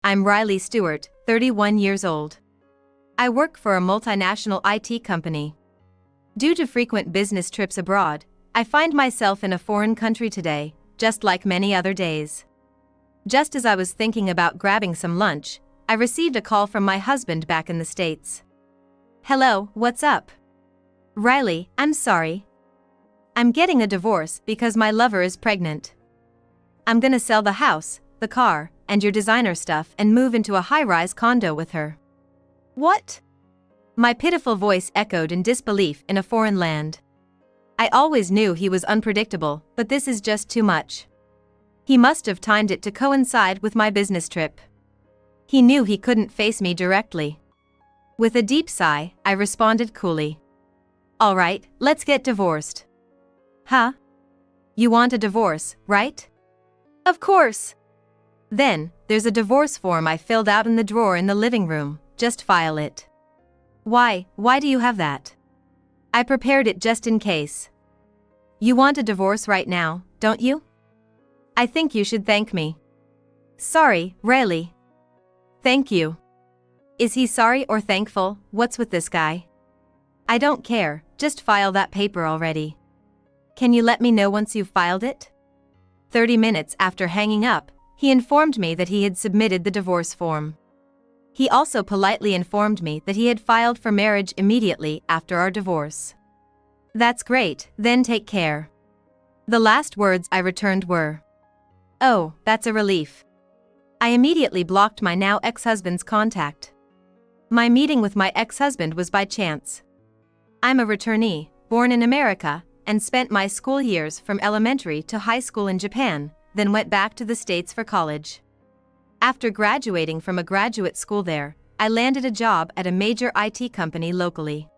I'm Riley Stewart, 31 years old. I work for a multinational IT company. Due to frequent business trips abroad, I find myself in a foreign country today, just like many other days. Just as I was thinking about grabbing some lunch, I received a call from my husband back in the States. "Hello, what's up?" "Riley, I'm sorry. I'm getting a divorce because my lover is pregnant. I'm gonna sell the house, the car, and your designer stuff and move into a high-rise condo with her." "What?" My pitiful voice echoed in disbelief in a foreign land. I always knew he was unpredictable, but this is just too much. He must have timed it to coincide with my business trip. He knew he couldn't face me directly. With a deep sigh, I responded coolly. "All right, let's get divorced." "Huh? You want a divorce, right?" "Of course." "Then, there's a divorce form I filled out in the drawer in the living room, just file it." Why do you have that?" "I prepared it just in case." "You want a divorce right now, don't you?" "I think you should thank me." "Sorry, Riley." "Thank you." Is he sorry or thankful? What's with this guy? "I don't care, just file that paper already." "Can you let me know once you've filed it?" 30 minutes after hanging up, he informed me that he had submitted the divorce form. He also politely informed me that he had filed for marriage immediately after our divorce. "That's great, then take care." The last words I returned were, "Oh, that's a relief." I immediately blocked my now ex-husband's contact. My meeting with my ex-husband was by chance. I'm a returnee, born in America, and spent my school years from elementary to high school in Japan, then went back to the States for college. After graduating from a graduate school there, I landed a job at a major IT company locally.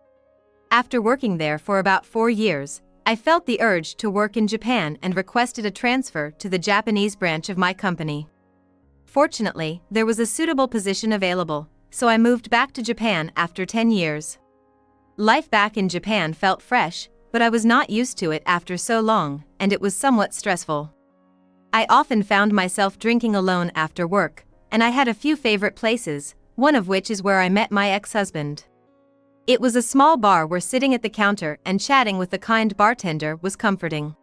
After working there for about 4 years, I felt the urge to work in Japan and requested a transfer to the Japanese branch of my company. Fortunately, there was a suitable position available, so I moved back to Japan after 10 years. Life back in Japan felt fresh, but I was not used to it after so long, and it was somewhat stressful. I often found myself drinking alone after work, and I had a few favorite places, one of which is where I met my ex-husband. It was a small bar where sitting at the counter and chatting with the kind bartender was comforting.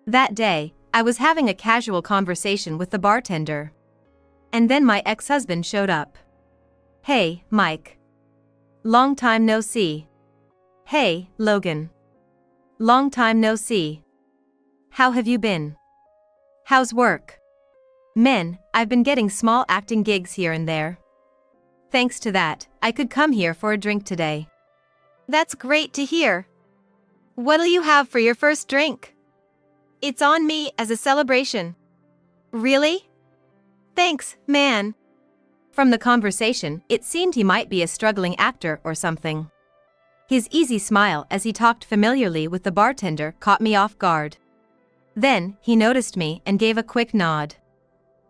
That day, I was having a casual conversation with the bartender. And then my ex-husband showed up. "Hey, Mike. Long time no see." "Hey, Logan. Long time no see. How have you been? How's work?" "Men, I've been getting small acting gigs here and there. Thanks to that, I could come here for a drink today." "That's great to hear. What'll you have for your first drink?" "It's on me as a celebration." "Really? Thanks, man." From the conversation, it seemed he might be a struggling actor or something. His easy smile as he talked familiarly with the bartender caught me off guard. Then, he noticed me and gave a quick nod.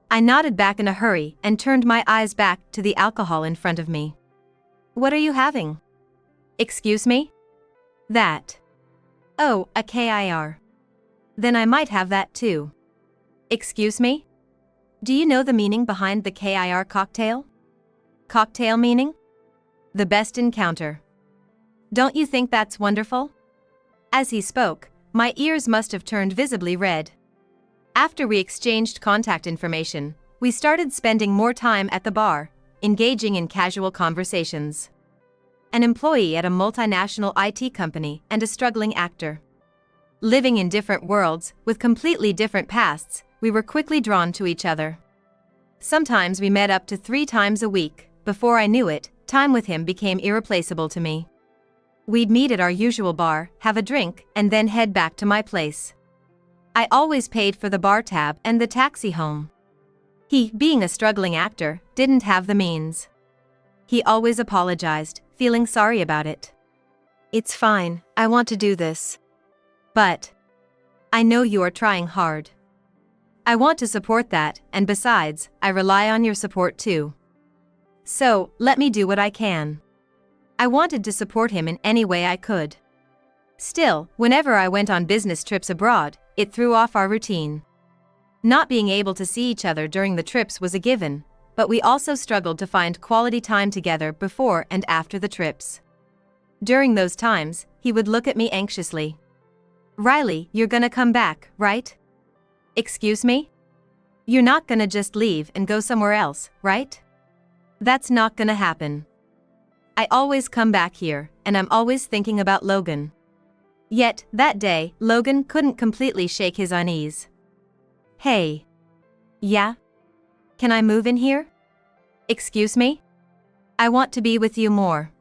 I nodded back in a hurry and turned my eyes back to the alcohol in front of me. "What are you having?" "Excuse me?" "That." "Oh, a KIR. Then I might have that too." "Excuse me? Do you know the meaning behind the KIR cocktail?" "Cocktail meaning?" "The best encounter. Don't you think that's wonderful?" As he spoke, my ears must have turned visibly red. After we exchanged contact information, we started spending more time at the bar, engaging in casual conversations. An employee at a multinational IT company and a struggling actor. Living in different worlds, with completely different pasts, we were quickly drawn to each other. Sometimes we met up to 3 times a week. Before I knew it, time with him became irreplaceable to me. We'd meet at our usual bar, have a drink, and then head back to my place. I always paid for the bar tab and the taxi home. He, being a struggling actor, didn't have the means. He always apologized, feeling sorry about it. "It's fine, I want to do this. But I know you are trying hard. I want to support that, and besides, I rely on your support too. So, let me do what I can." I wanted to support him in any way I could. Still, whenever I went on business trips abroad, it threw off our routine. Not being able to see each other during the trips was a given, but we also struggled to find quality time together before and after the trips. During those times, he would look at me anxiously. "Riley, you're gonna come back, right? Excuse me? You're not gonna just leave and go somewhere else, right? That's not gonna happen. I always come back here, and I'm always thinking about Logan." Yet, that day, Logan couldn't completely shake his unease. "Hey. Yeah? Can I move in here? Excuse me? I want to be with you more.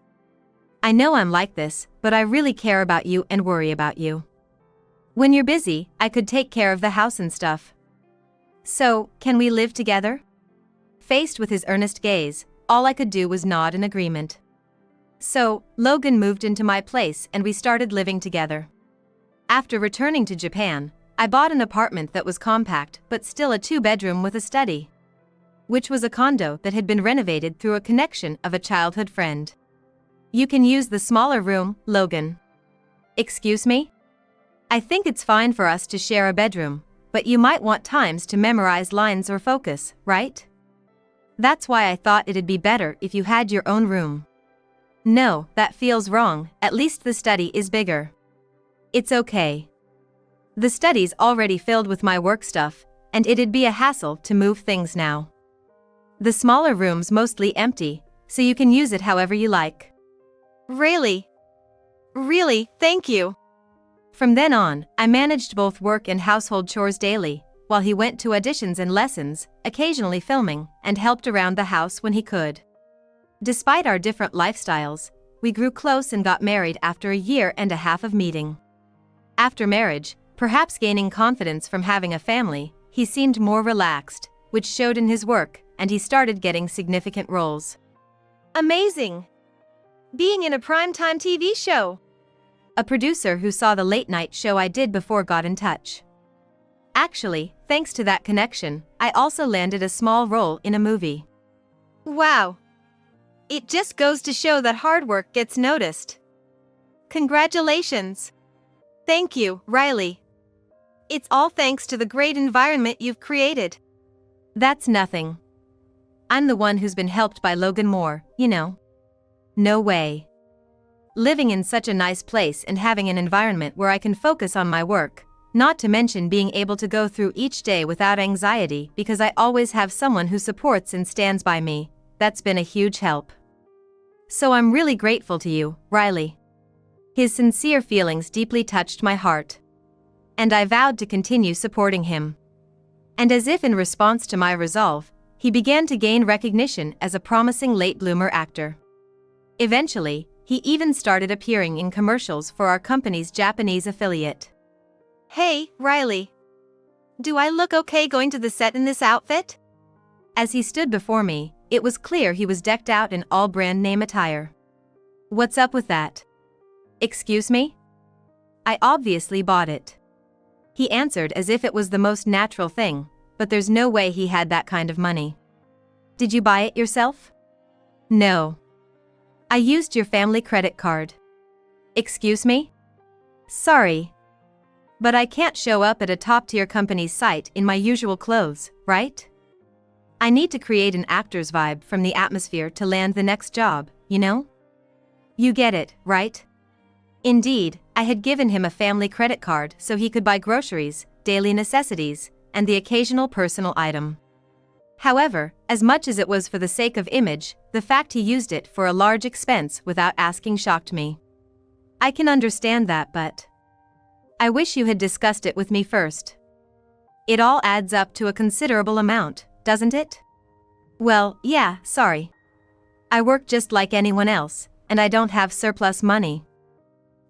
I know I'm like this, but I really care about you and worry about you. When you're busy, I could take care of the house and stuff. So, can we live together?" Faced with his earnest gaze, all I could do was nod in agreement. So, Logan moved into my place and we started living together. After returning to Japan, I bought an apartment that was compact but still a 2-bedroom with a study, which was a condo that had been renovated through a connection of a childhood friend. "You can use the smaller room, Logan." "Excuse me? I think it's fine for us to share a bedroom, but you might want times to memorize lines or focus, right? That's why I thought it'd be better if you had your own room." "No, that feels wrong, at least the study is bigger." "It's okay. The study's already filled with my work stuff, and it'd be a hassle to move things now. The smaller room's mostly empty, so you can use it however you like." "Really? Really, thank you." From then on, I managed both work and household chores daily, while he went to auditions and lessons, occasionally filming, and helped around the house when he could. Despite our different lifestyles, we grew close and got married after a year and a half of meeting. After marriage, perhaps gaining confidence from having a family, he seemed more relaxed, which showed in his work, and he started getting significant roles. "Amazing! Being in a primetime TV show." A producer who saw the late-night show I did before got in touch. Actually, thanks to that connection, I also landed a small role in a movie. "Wow! It just goes to show that hard work gets noticed. Congratulations!" "Thank you, Riley. It's all thanks to the great environment you've created." "That's nothing. I'm the one who's been helped by Logan more, you know." "No way. Living in such a nice place and having an environment where I can focus on my work, not to mention being able to go through each day without anxiety because I always have someone who supports and stands by me, that's been a huge help. So I'm really grateful to you, Riley." His sincere feelings deeply touched my heart. And I vowed to continue supporting him. And as if in response to my resolve, he began to gain recognition as a promising late bloomer actor. Eventually, he even started appearing in commercials for our company's Japanese affiliate. "Hey, Riley. Do I look okay going to the set in this outfit?" As he stood before me, it was clear he was decked out in all brand name attire. "What's up with that? Excuse me? I obviously bought it." He answered as if it was the most natural thing, but there's no way he had that kind of money. "Did you buy it yourself?" "No. I used your family credit card." "Excuse me? Sorry. But I can't show up at a top-tier company's site in my usual clothes, right? I need to create an actor's vibe from the atmosphere to land the next job, you know? You get it, right?" Indeed, I had given him a family credit card so he could buy groceries, daily necessities, and the occasional personal item. However, as much as it was for the sake of image, the fact he used it for a large expense without asking shocked me. "I can understand that, but I wish you had discussed it with me first. It all adds up to a considerable amount, doesn't it?" "Well, yeah, sorry. I work just like anyone else, and I don't have surplus money.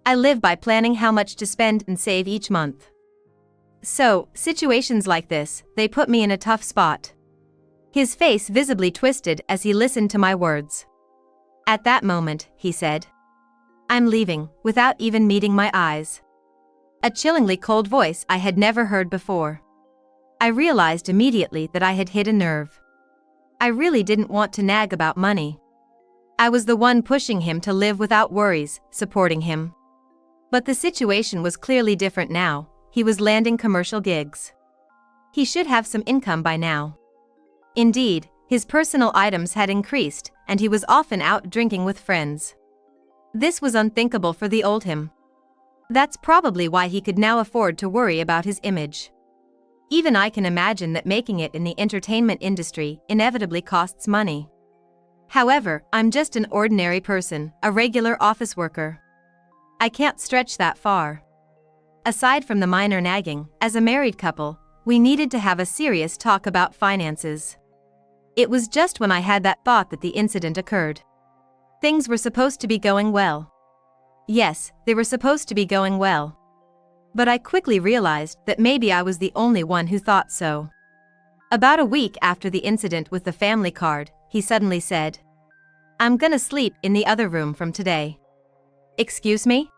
I live by planning how much to spend and save each month. So, situations like this, they put me in a tough spot." His face visibly twisted as he listened to my words. At that moment, he said, "I'm leaving," without even meeting my eyes. A chillingly cold voice I had never heard before. I realized immediately that I had hit a nerve. I really didn't want to nag about money. I was the one pushing him to live without worries, supporting him. But the situation was clearly different now. He was landing commercial gigs. He should have some income by now. Indeed, His personal items had increased, and he was often out drinking with friends. This was unthinkable for the old him. That's probably why he could now afford to worry about his image. Even I can imagine that making it in the entertainment industry inevitably costs money. However, I'm just an ordinary person, a regular office worker. I can't stretch that far. Aside from the minor nagging, as a married couple, we needed to have a serious talk about finances. It was just when I had that thought that the incident occurred. Things were supposed to be going well. Yes, they were supposed to be going well. But I quickly realized that maybe I was the only one who thought so. About a week after the incident with the family card, he suddenly said, "I'm gonna sleep in the other room from today." Excuse me?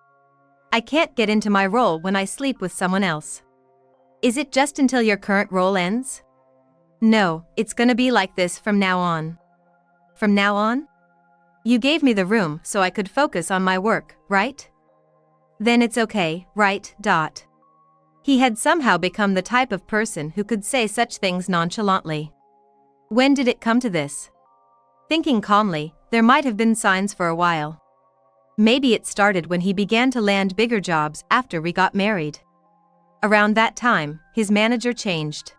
I can't get into my role when I sleep with someone else. Is it just until your current role ends? No, it's gonna be like this from now on. From now on? You gave me the room so I could focus on my work, right? Then it's okay, right? He had somehow become the type of person who could say such things nonchalantly. When did it come to this? Thinking calmly, there might have been signs for a while. Maybe it started when he began to land bigger jobs after we got married. Around that time, his manager changed.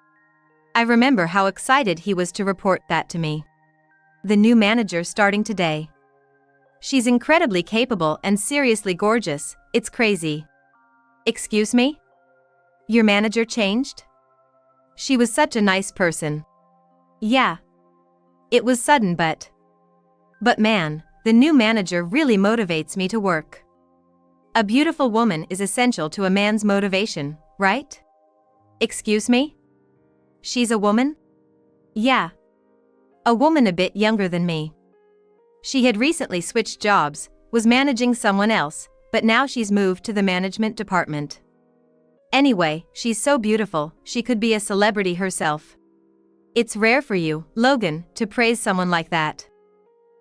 I remember how excited he was to report that to me. The new manager starting today. She's incredibly capable and seriously gorgeous, it's crazy. Excuse me? Your manager changed? She was such a nice person. Yeah. It was sudden but man, the new manager really motivates me to work. A beautiful woman is essential to a man's motivation, right? Excuse me? She's a woman? Yeah. A woman a bit younger than me. She had recently switched jobs, was managing someone else, but now she's moved to the management department. Anyway, she's so beautiful, she could be a celebrity herself. It's rare for you, Logan, to praise someone like that.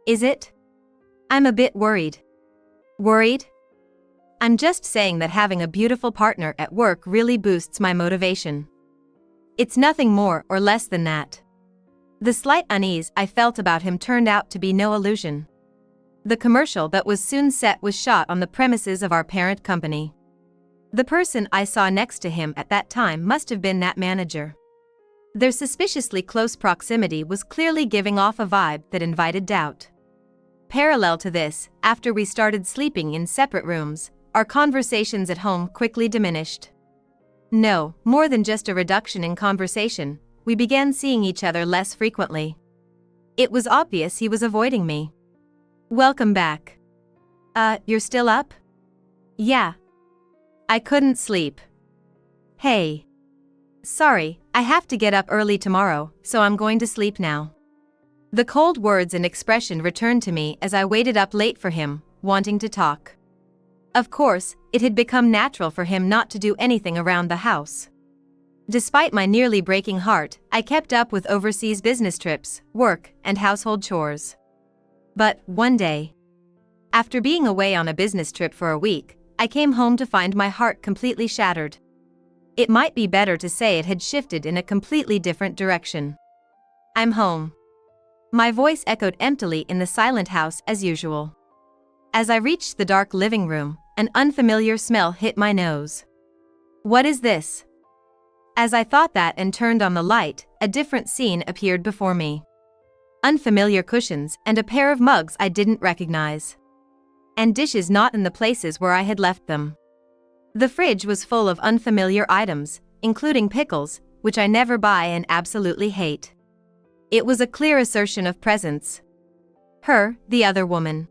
Is it? I'm a bit worried. Worried? I'm just saying that having a beautiful partner at work really boosts my motivation. It's nothing more or less than that. The slight unease I felt about him turned out to be no illusion. The commercial that was soon set was shot on the premises of our parent company. The person I saw next to him at that time must have been that manager. Their suspiciously close proximity was clearly giving off a vibe that invited doubt. Parallel to this, after we started sleeping in separate rooms, our conversations at home quickly diminished. No, more than just a reduction in conversation, we began seeing each other less frequently. It was obvious he was avoiding me. Welcome back. You're still up? Yeah. I couldn't sleep. Hey. Sorry, I have to get up early tomorrow, so I'm going to sleep now. The cold words and expression returned to me as I waited up late for him, wanting to talk. Of course, it had become natural for him not to do anything around the house. Despite my nearly breaking heart, I kept up with overseas business trips, work, and household chores. But, one day, after being away on a business trip for a week, I came home to find my heart completely shattered. It might be better to say it had shifted in a completely different direction. I'm home. My voice echoed emptily in the silent house as usual. As I reached the dark living room, an unfamiliar smell hit my nose. What is this? As I thought that and turned on the light, a different scene appeared before me. Unfamiliar cushions and a pair of mugs I didn't recognize. And dishes not in the places where I had left them. The fridge was full of unfamiliar items, including pickles, which I never buy and absolutely hate. It was a clear assertion of presence. Her, the other woman.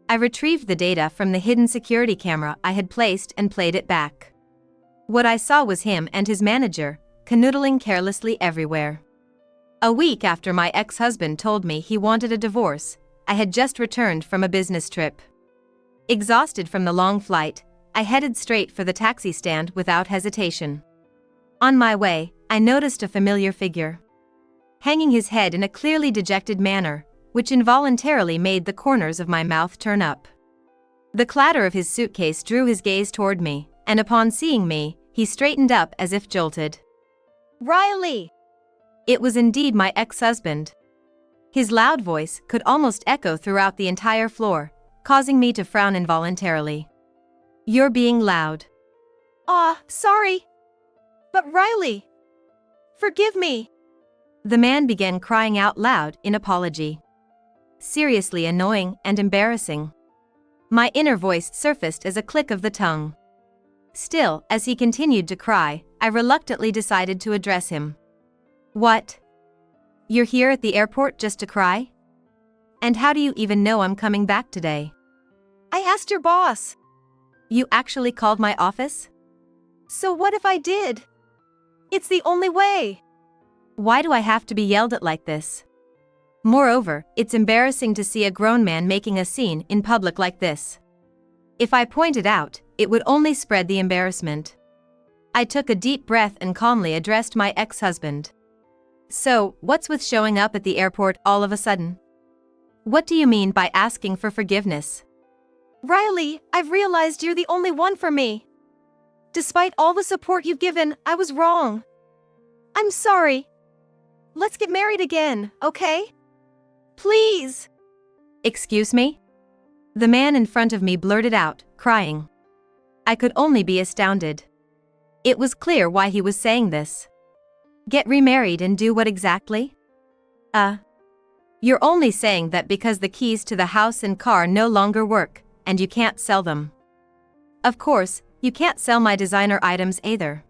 I retrieved the data from the hidden security camera I had placed and played it back. What I saw was him and his manager, canoodling carelessly everywhere. A week after my ex-husband told me he wanted a divorce, I had just returned from a business trip. Exhausted from the long flight, I headed straight for the taxi stand without hesitation. On my way, I noticed a familiar figure. Hanging his head in a clearly dejected manner, which involuntarily made the corners of my mouth turn up. The clatter of his suitcase drew his gaze toward me, and upon seeing me, he straightened up as if jolted. Riley! It was indeed my ex-husband. His loud voice could almost echo throughout the entire floor, causing me to frown involuntarily. "You're being loud." Sorry. But Riley, forgive me. The man began crying out loud in apology. Seriously annoying and embarrassing. My inner voice surfaced as a click of the tongue. Still, as he continued to cry, I reluctantly decided to address him. "What? You're here at the airport just to cry? And how do you even know I'm coming back today?" I asked your boss. "You actually called my office?" So what if I did? It's the only way. Why do I have to be yelled at like this? Moreover, it's embarrassing to see a grown man making a scene in public like this. If I pointed out, it would only spread the embarrassment. I took a deep breath and calmly addressed my ex-husband. "So, what's with showing up at the airport all of a sudden? What do you mean by asking for forgiveness?" Riley, I've realized you're the only one for me. Despite all the support you've given, I was wrong. I'm sorry. Let's get married again, okay? Please. "Excuse me?" The man in front of me blurted out, crying. I could only be astounded. It was clear why he was saying this. Get remarried and do what exactly? You're only saying that because the keys to the house and car no longer work, and you can't sell them. Of course, you can't sell my designer items either.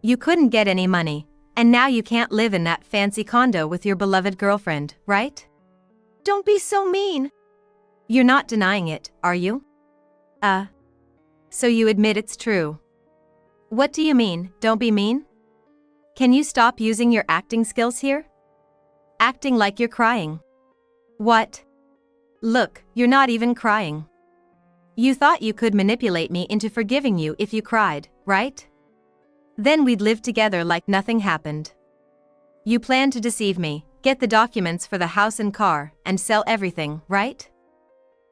You couldn't get any money, and now you can't live in that fancy condo with your beloved girlfriend, right? Don't be so mean. You're not denying it, are you? So you admit it's true. What do you mean, don't be mean? Can you stop using your acting skills here? Acting like you're crying. What? Look, you're not even crying. You thought you could manipulate me into forgiving you if you cried, right? Then we'd live together like nothing happened. You planned to deceive me, get the documents for the house and car, and sell everything, right?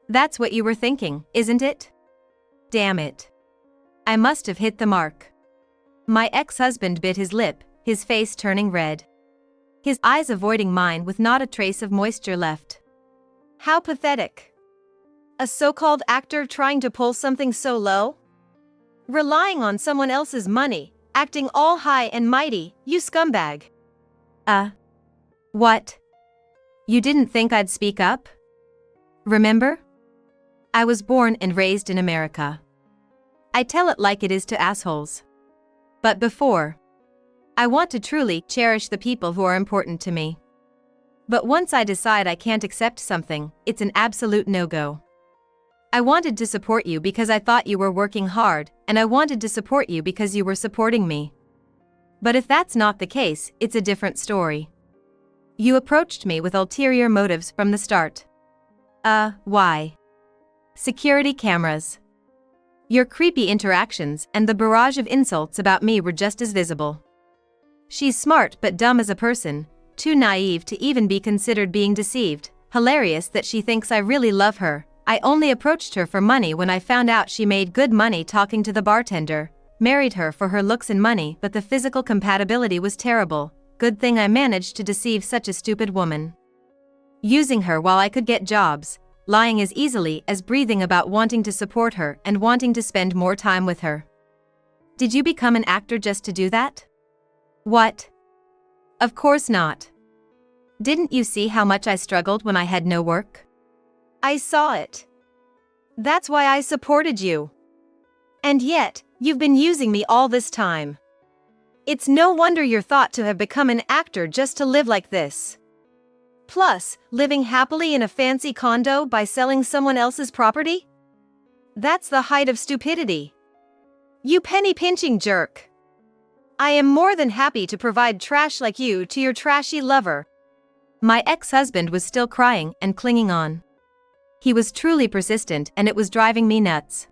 That's what you were thinking, isn't it? Damn it. I must have hit the mark. My ex-husband bit his lip, his face turning red. His eyes avoiding mine with not a trace of moisture left. How pathetic. A so-called actor trying to pull something so low? Relying on someone else's money, acting all high and mighty, you scumbag. What? You didn't think I'd speak up? Remember? I was born and raised in America. I tell it like it is to assholes. But before, I want to truly cherish the people who are important to me. But once I decide I can't accept something, it's an absolute no-go. I wanted to support you because I thought you were working hard, and I wanted to support you because you were supporting me. But if that's not the case, it's a different story. You approached me with ulterior motives from the start. Why? Security cameras. Your creepy interactions and the barrage of insults about me were just as visible. She's smart but dumb as a person, too naive to even be considered being deceived. Hilarious that she thinks I really love her. I only approached her for money when I found out she made good money talking to the bartender. Married her for her looks and money, but the physical compatibility was terrible. Good thing I managed to deceive such a stupid woman. Using her while I could get jobs, lying as easily as breathing about wanting to support her and wanting to spend more time with her. Did you become an actor just to do that? What? Of course not. Didn't you see how much I struggled when I had no work? I saw it. That's why I supported you. And yet, you've been using me all this time. It's no wonder you're thought to have become an actor just to live like this. Plus, living happily in a fancy condo by selling someone else's property? That's the height of stupidity. You penny-pinching jerk. I am more than happy to provide trash like you to your trashy lover. My ex-husband was still crying and clinging on. He was truly persistent and it was driving me nuts.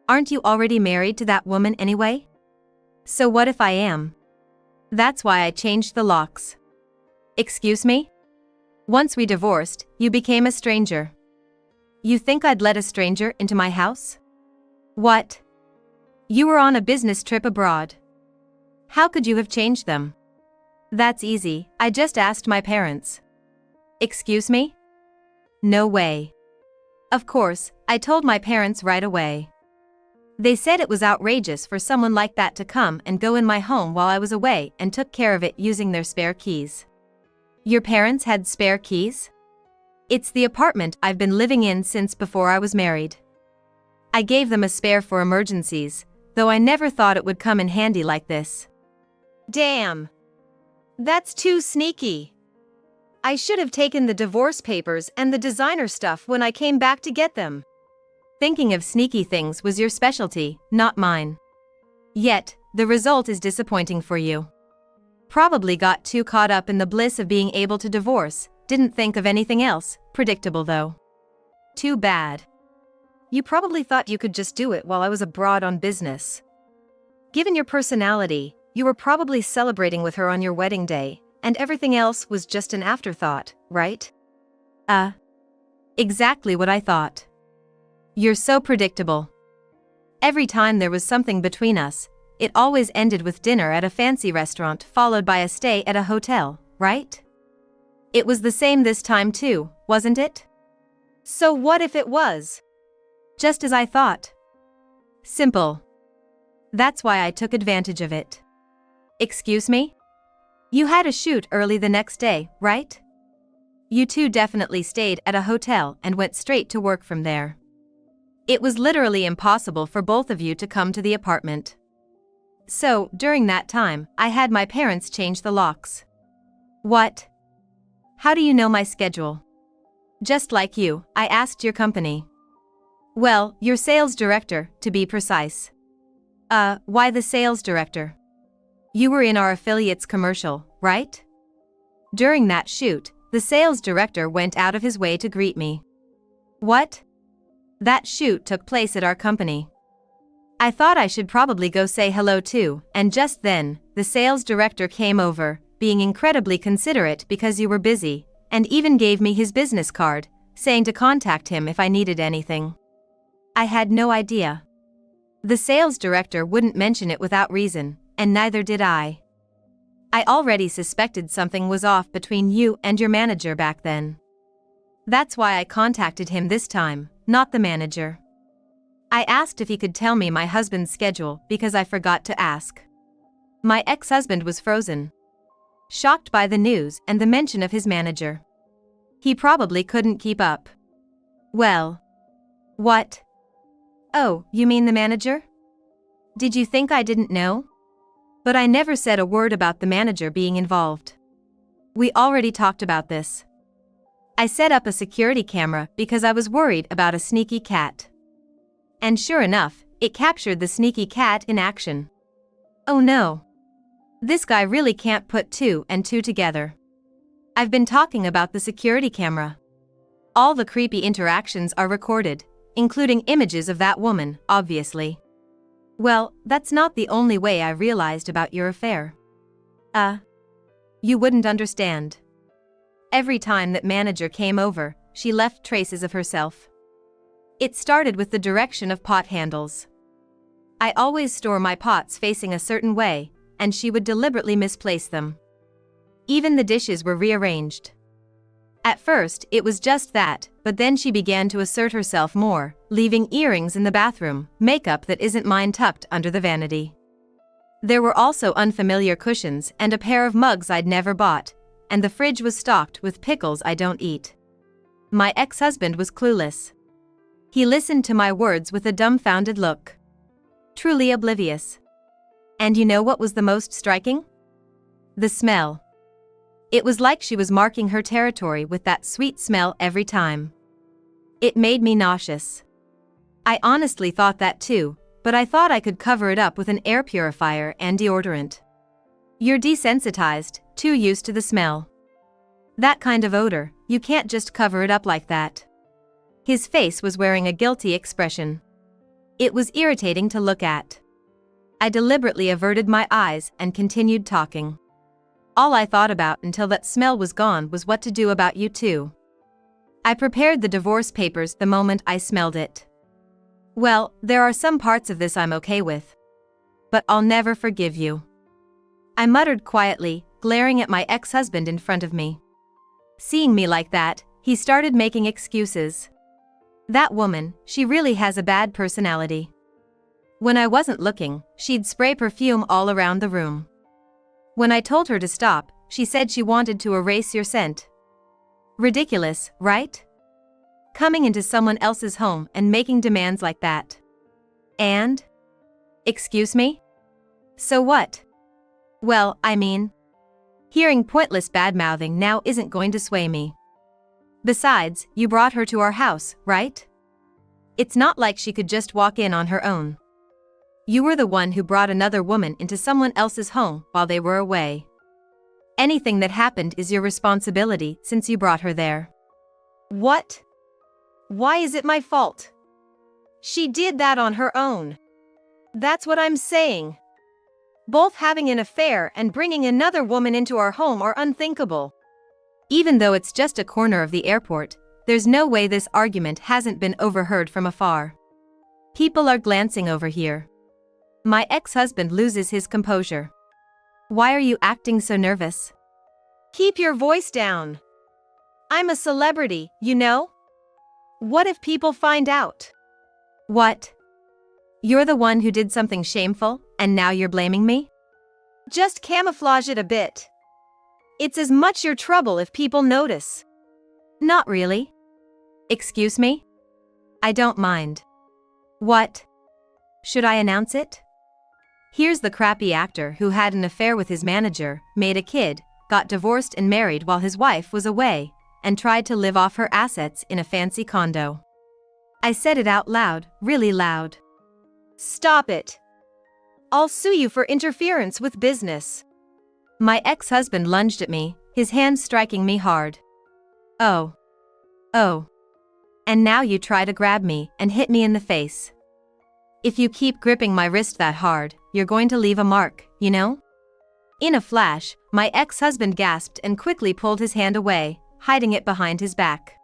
Aren't you already married to that woman anyway? So what if I am? That's why I changed the locks. Excuse me? Once we divorced, you became a stranger. You think I'd let a stranger into my house? What? You were on a business trip abroad. How could you have changed them? That's easy, I just asked my parents. Excuse me? No way. Of course, I told my parents right away. They said it was outrageous for someone like that to come and go in my home while I was away and took care of it using their spare keys. Your parents had spare keys? It's the apartment I've been living in since before I was married. I gave them a spare for emergencies, though I never thought it would come in handy like this. Damn. That's too sneaky. I should have taken the divorce papers and the designer stuff when I came back to get them. Thinking of sneaky things was your specialty, not mine. Yet, the result is disappointing for you. Probably got too caught up in the bliss of being able to divorce, didn't think of anything else, predictable though. Too bad. You probably thought you could just do it while I was abroad on business. Given your personality, you were probably celebrating with her on your wedding day, and everything else was just an afterthought, right? Exactly what I thought. You're so predictable. Every time there was something between us, it always ended with dinner at a fancy restaurant followed by a stay at a hotel, right? It was the same this time too, wasn't it? So what if it was? Just as I thought. Simple. That's why I took advantage of it. Excuse me? You had a shoot early the next day, right? You two definitely stayed at a hotel and went straight to work from there. It was literally impossible for both of you to come to the apartment. So, during that time, I had my parents change the locks. What? How do you know my schedule? Just like you, I asked your company. Well, your sales director, to be precise. Why the sales director? You were in our affiliate's commercial, right? During that shoot, the sales director went out of his way to greet me. What? That shoot took place at our company. I thought I should probably go say hello too, and just then, the sales director came over, being incredibly considerate because you were busy, and even gave me his business card, saying to contact him if I needed anything. I had no idea. The sales director wouldn't mention it without reason, and neither did I. I already suspected something was off between you and your manager back then. That's why I contacted him this time, not the manager. I asked if he could tell me my husband's schedule because I forgot to ask. My ex-husband was frozen, shocked by the news and the mention of his manager. He probably couldn't keep up. Well. What? Oh, you mean the manager? Did you think I didn't know? But I never said a word about the manager being involved. We already talked about this. I set up a security camera because I was worried about a sneaky cat. And sure enough, it captured the sneaky cat in action. Oh no. This guy really can't put two and two together. I've been talking about the security camera. All the creepy interactions are recorded, including images of that woman, obviously. Well, that's not the only way I realized about your affair. You wouldn't understand. Every time that manager came over, she left traces of herself. It started with the direction of pot handles. I always store my pots facing a certain way, and she would deliberately misplace them. Even the dishes were rearranged. At first, it was just that, but then she began to assert herself more, leaving earrings in the bathroom, makeup that isn't mine tucked under the vanity. There were also unfamiliar cushions and a pair of mugs I'd never bought, and the fridge was stocked with pickles I don't eat. My ex-husband was clueless. He listened to my words with a dumbfounded look. Truly oblivious. And you know what was the most striking? The smell. It was like she was marking her territory with that sweet smell every time. It made me nauseous. I honestly thought that too, but I thought I could cover it up with an air purifier and deodorant. You're desensitized, too used to the smell. That kind of odor, you can't just cover it up like that. His face was wearing a guilty expression. It was irritating to look at. I deliberately averted my eyes and continued talking. All I thought about until that smell was gone was what to do about you two. I prepared the divorce papers the moment I smelled it. Well, there are some parts of this I'm okay with. But I'll never forgive you. I muttered quietly, glaring at my ex-husband in front of me. Seeing me like that, he started making excuses. That woman, she really has a bad personality. When I wasn't looking, she'd spray perfume all around the room. When I told her to stop, she said she wanted to erase your scent. Ridiculous, right? Coming into someone else's home and making demands like that. And? Excuse me? So what? Well, I mean, hearing pointless bad-mouthing now isn't going to sway me. Besides, you brought her to our house, right? It's not like she could just walk in on her own. You were the one who brought another woman into someone else's home while they were away. Anything that happened is your responsibility since you brought her there. What? Why is it my fault? She did that on her own. That's what I'm saying. Both having an affair and bringing another woman into our home are unthinkable. Even though it's just a corner of the airport, there's no way this argument hasn't been overheard from afar. People are glancing over here. My ex-husband loses his composure. Why are you acting so nervous? Keep your voice down. I'm a celebrity, you know? What if people find out? What? You're the one who did something shameful, and now you're blaming me? Just camouflage it a bit. It's as much your trouble if people notice. Not really. Excuse me? I don't mind. What? Should I announce it? Here's the crappy actor who had an affair with his manager, made a kid, got divorced and married while his wife was away, and tried to live off her assets in a fancy condo. I said it out loud, really loud. Stop it. I'll sue you for interference with business. My ex-husband lunged at me, his hand striking me hard. Oh. Oh. And now you try to grab me and hit me in the face. If you keep gripping my wrist that hard, you're going to leave a mark, you know? In a flash, my ex-husband gasped and quickly pulled his hand away, hiding it behind his back.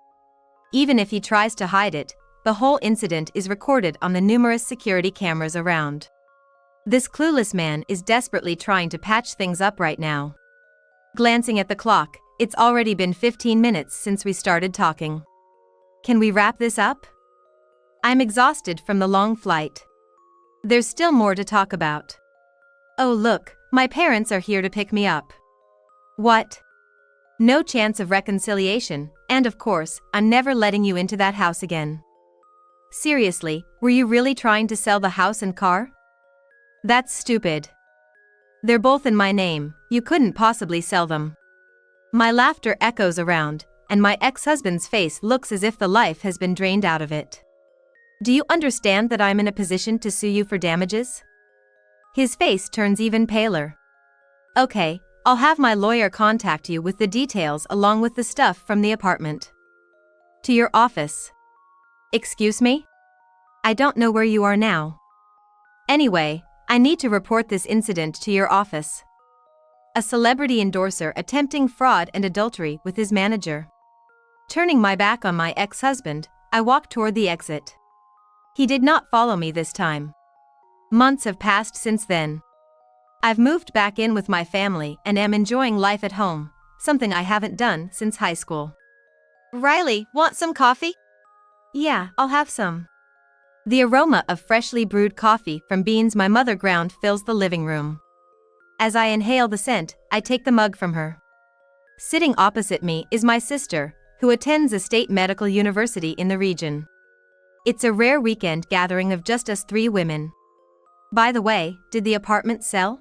Even if he tries to hide it, the whole incident is recorded on the numerous security cameras around. This clueless man is desperately trying to patch things up right now. Glancing at the clock, it's already been 15 minutes since we started talking. Can we wrap this up? I'm exhausted from the long flight. There's still more to talk about. Oh look, my parents are here to pick me up. What? No chance of reconciliation, and of course, I'm never letting you into that house again. Seriously, were you really trying to sell the house and car? That's stupid. They're both in my name, you couldn't possibly sell them. My laughter echoes around, and my ex-husband's face looks as if the life has been drained out of it. Do you understand that I'm in a position to sue you for damages? His face turns even paler. Okay, I'll have my lawyer contact you with the details along with the stuff from the apartment. To your office. Excuse me? I don't know where you are now. Anyway, I need to report this incident to your office. A celebrity endorser attempting fraud and adultery with his manager. Turning my back on my ex-husband, I walked toward the exit. He did not follow me this time. Months have passed since then. I've moved back in with my family and am enjoying life at home, something I haven't done since high school. Riley, want some coffee? Yeah, I'll have some. The aroma of freshly brewed coffee from beans my mother ground fills the living room. As I inhale the scent, I take the mug from her. Sitting opposite me is my sister, who attends a state medical university in the region. It's a rare weekend gathering of just us 3 women. By the way, did the apartment sell?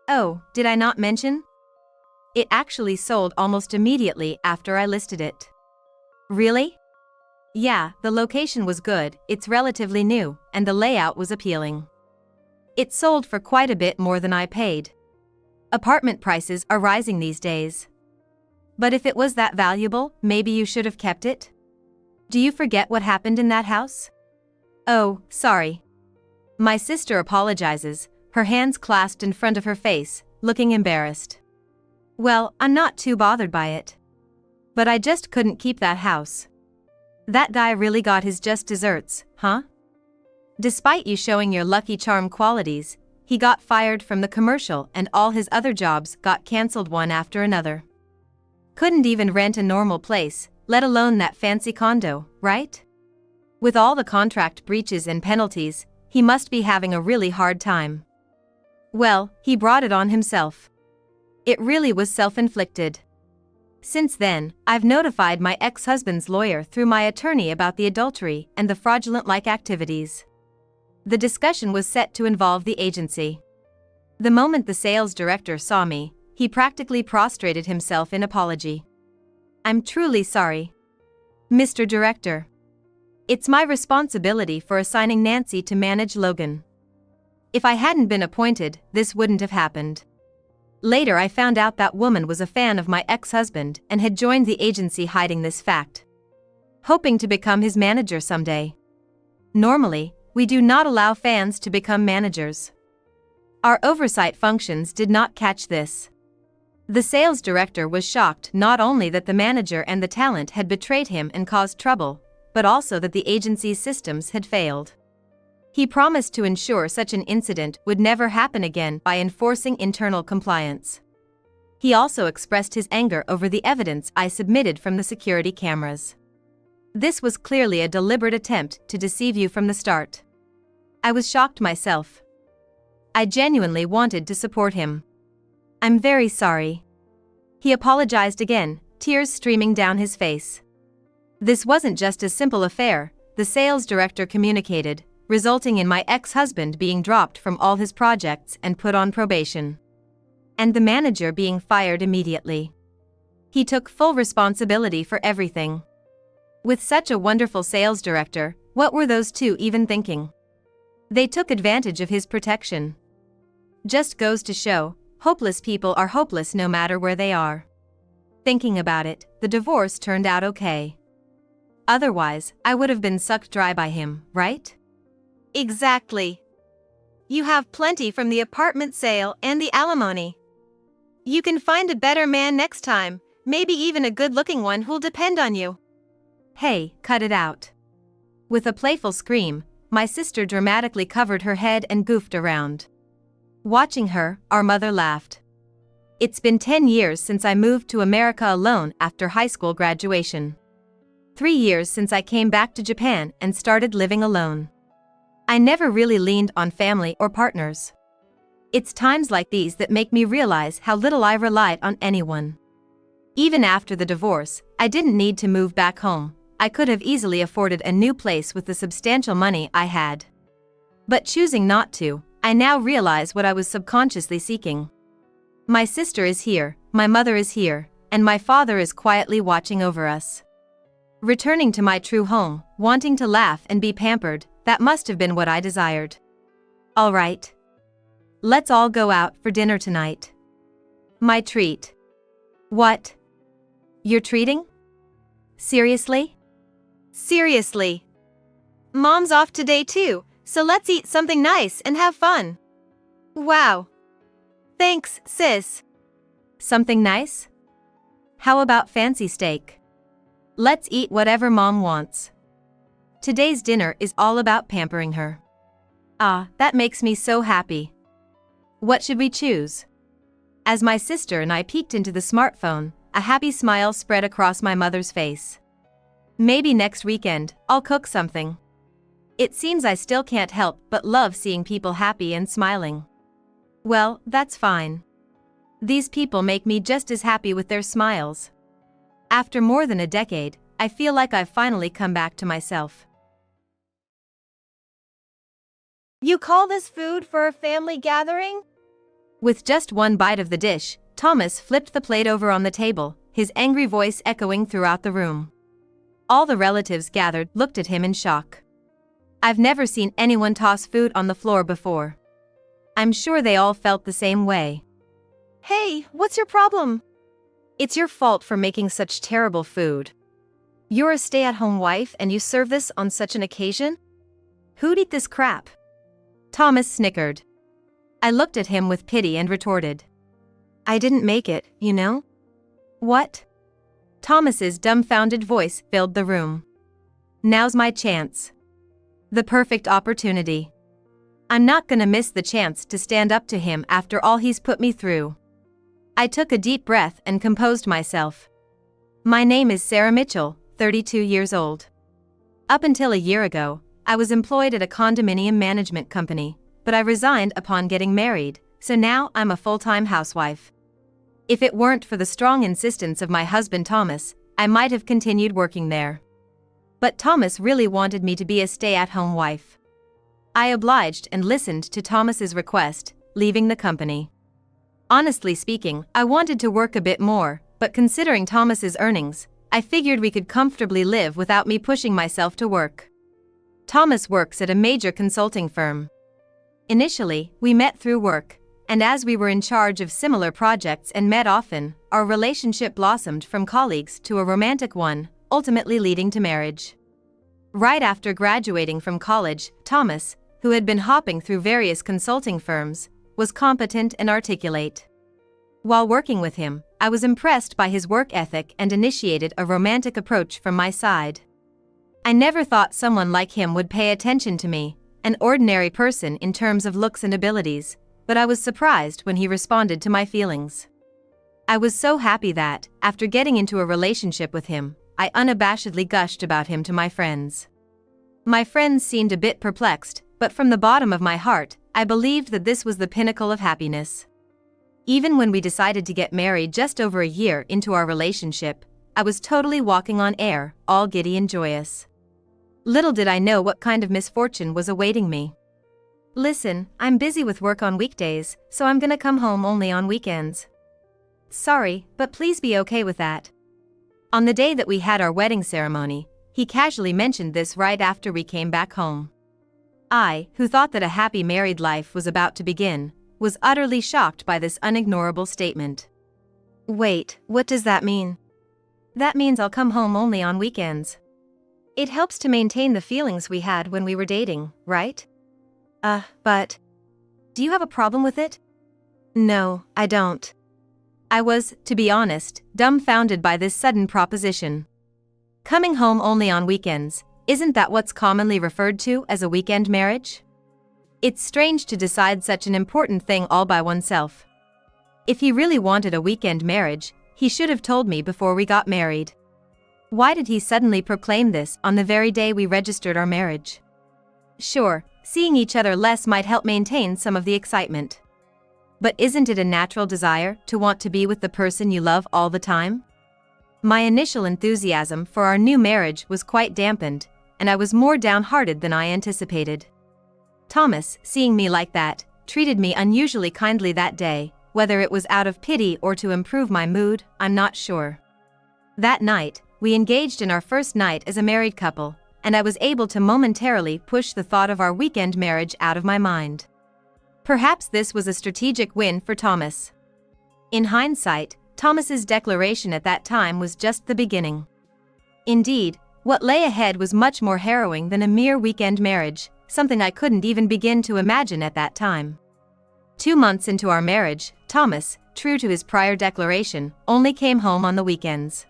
Oh, did I not mention? It actually sold almost immediately after I listed it. Really? Yeah, the location was good, it's relatively new, and the layout was appealing. It sold for quite a bit more than I paid. Apartment prices are rising these days. But if it was that valuable, maybe you should have kept it? Do you forget what happened in that house? Oh, sorry. My sister apologizes, her hands clasped in front of her face, looking embarrassed. Well, I'm not too bothered by it. But I just couldn't keep that house. That guy really got his just desserts, huh? Despite you showing your Lucky Charm qualities, he got fired from the commercial and all his other jobs got cancelled one after another. Couldn't even rent a normal place, let alone that fancy condo, right? With all the contract breaches and penalties, he must be having a really hard time. Well, he brought it on himself. It really was self-inflicted. Since then, I've notified my ex-husband's lawyer through my attorney about the adultery and the fraudulent-like activities. The discussion was set to involve the agency. The moment the sales director saw me, he practically prostrated himself in apology. "I'm truly sorry, Mr. Director. It's my responsibility for assigning Nancy to manage Logan. If I hadn't been appointed, this wouldn't have happened." Later I found out that woman was a fan of my ex-husband and had joined the agency hiding this fact, hoping to become his manager someday. Normally, we do not allow fans to become managers. Our oversight functions did not catch this. The sales director was shocked not only that the manager and the talent had betrayed him and caused trouble, but also that the agency's systems had failed. He promised to ensure such an incident would never happen again by enforcing internal compliance. He also expressed his anger over the evidence I submitted from the security cameras. "This was clearly a deliberate attempt to deceive you from the start." I was shocked myself. I genuinely wanted to support him. "I'm very sorry." He apologized again, tears streaming down his face. This wasn't just a simple affair, the sales director communicated, resulting in my ex-husband being dropped from all his projects and put on probation, and the manager being fired immediately. He took full responsibility for everything. With such a wonderful sales director, what were those two even thinking? They took advantage of his protection. Just goes to show, hopeless people are hopeless no matter where they are. Thinking about it, the divorce turned out okay. Otherwise, I would have been sucked dry by him, right? Exactly. You have plenty from the apartment sale and the alimony. You can find a better man next time, maybe even a good-looking one who'll depend on you. Hey, cut it out. With a playful scream, my sister dramatically covered her head and goofed around. Watching her, our mother laughed. It's been 10 years since I moved to America alone after high school graduation. 3 years since I came back to Japan and started living alone. I never really leaned on family or partners. It's times like these that make me realize how little I relied on anyone. Even after the divorce, I didn't need to move back home. I could have easily afforded a new place with the substantial money I had. But choosing not to, I now realize what I was subconsciously seeking. My sister is here, my mother is here, and my father is quietly watching over us. Returning to my true home, wanting to laugh and be pampered, that must have been what I desired. All right. Let's all go out for dinner tonight. My treat. What? You're treating? Seriously? Seriously. Mom's off today too, so let's eat something nice and have fun. Wow. Thanks, sis. Something nice? How about fancy steak? Let's eat whatever Mom wants. Today's dinner is all about pampering her. Ah, that makes me so happy. What should we choose? As my sister and I peeked into the smartphone, a happy smile spread across my mother's face. Maybe next weekend, I'll cook something. It seems I still can't help but love seeing people happy and smiling. Well, that's fine. These people make me just as happy with their smiles. After more than a decade, I feel like I've finally come back to myself. You call this food for a family gathering? With just one bite of the dish, Thomas flipped the plate over on the table, his angry voice echoing throughout the room. All the relatives gathered looked at him in shock. I've never seen anyone toss food on the floor before. I'm sure they all felt the same way. Hey, what's your problem? It's your fault for making such terrible food. You're a stay-at-home wife and you serve this on such an occasion? Who'd eat this crap? Thomas snickered. I looked at him with pity and retorted. I didn't make it, you know? What? Thomas's dumbfounded voice filled the room. Now's my chance. The perfect opportunity. I'm not gonna miss the chance to stand up to him after all he's put me through. I took a deep breath and composed myself. My name is Sarah Mitchell, 32 years old. Up until a year ago, I was employed at a condominium management company, but I resigned upon getting married, so now I'm a full-time housewife. If it weren't for the strong insistence of my husband Thomas, I might have continued working there. But Thomas really wanted me to be a stay-at-home wife. I obliged and listened to Thomas's request, leaving the company. Honestly speaking, I wanted to work a bit more, but considering Thomas's earnings, I figured we could comfortably live without me pushing myself to work. Thomas works at a major consulting firm. Initially, we met through work, and as we were in charge of similar projects and met often, our relationship blossomed from colleagues to a romantic one, ultimately leading to marriage. Right after graduating from college, Thomas, who had been hopping through various consulting firms, was competent and articulate. While working with him, I was impressed by his work ethic and initiated a romantic approach from my side. I never thought someone like him would pay attention to me, an ordinary person in terms of looks and abilities, but I was surprised when he responded to my feelings. I was so happy that, after getting into a relationship with him, I unabashedly gushed about him to my friends. My friends seemed a bit perplexed, but from the bottom of my heart, I believed that this was the pinnacle of happiness. Even when we decided to get married just over a year into our relationship, I was totally walking on air, all giddy and joyous. Little did I know what kind of misfortune was awaiting me. "Listen, I'm busy with work on weekdays, so I'm gonna come home only on weekends." "Sorry, but please be okay with that." On the day that we had our wedding ceremony, he casually mentioned this right after we came back home. I, who thought that a happy married life was about to begin, was utterly shocked by this unignorable statement. Wait, what does that mean? That means I'll come home only on weekends. It helps to maintain the feelings we had when we were dating, right? But do you have a problem with it? No, I don't. I was, to be honest, dumbfounded by this sudden proposition. Coming home only on weekends, isn't that what's commonly referred to as a weekend marriage? It's strange to decide such an important thing all by oneself. If he really wanted a weekend marriage, he should have told me before we got married. Why did he suddenly proclaim this on the very day we registered our marriage? Sure, seeing each other less might help maintain some of the excitement. But isn't it a natural desire to want to be with the person you love all the time? My initial enthusiasm for our new marriage was quite dampened, and I was more downhearted than I anticipated. Thomas, seeing me like that, treated me unusually kindly that day, whether it was out of pity or to improve my mood, I'm not sure. That night, we engaged in our first night as a married couple, and I was able to momentarily push the thought of our weekend marriage out of my mind. Perhaps this was a strategic win for Thomas. In hindsight, Thomas's declaration at that time was just the beginning. Indeed, what lay ahead was much more harrowing than a mere weekend marriage, something I couldn't even begin to imagine at that time. 2 months into our marriage, Thomas, true to his prior declaration, only came home on the weekends.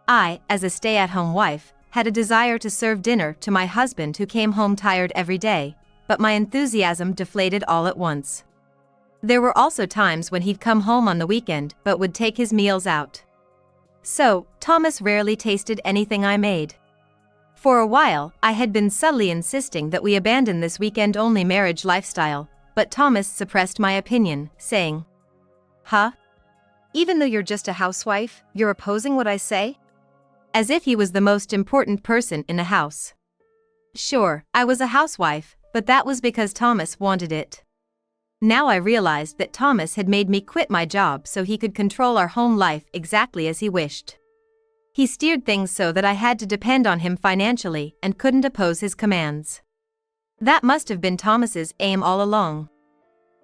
I, as a stay-at-home wife, had a desire to serve dinner to my husband who came home tired every day, but my enthusiasm deflated all at once. There were also times when he'd come home on the weekend but would take his meals out. So, Thomas rarely tasted anything I made. For a while, I had been subtly insisting that we abandon this weekend-only marriage lifestyle, but Thomas suppressed my opinion, saying, "Huh? Even though you're just a housewife, you're opposing what I say?" As if he was the most important person in the house. Sure, I was a housewife, but that was because Thomas wanted it. Now I realized that Thomas had made me quit my job so he could control our home life exactly as he wished. He steered things so that I had to depend on him financially and couldn't oppose his commands. That must have been Thomas's aim all along.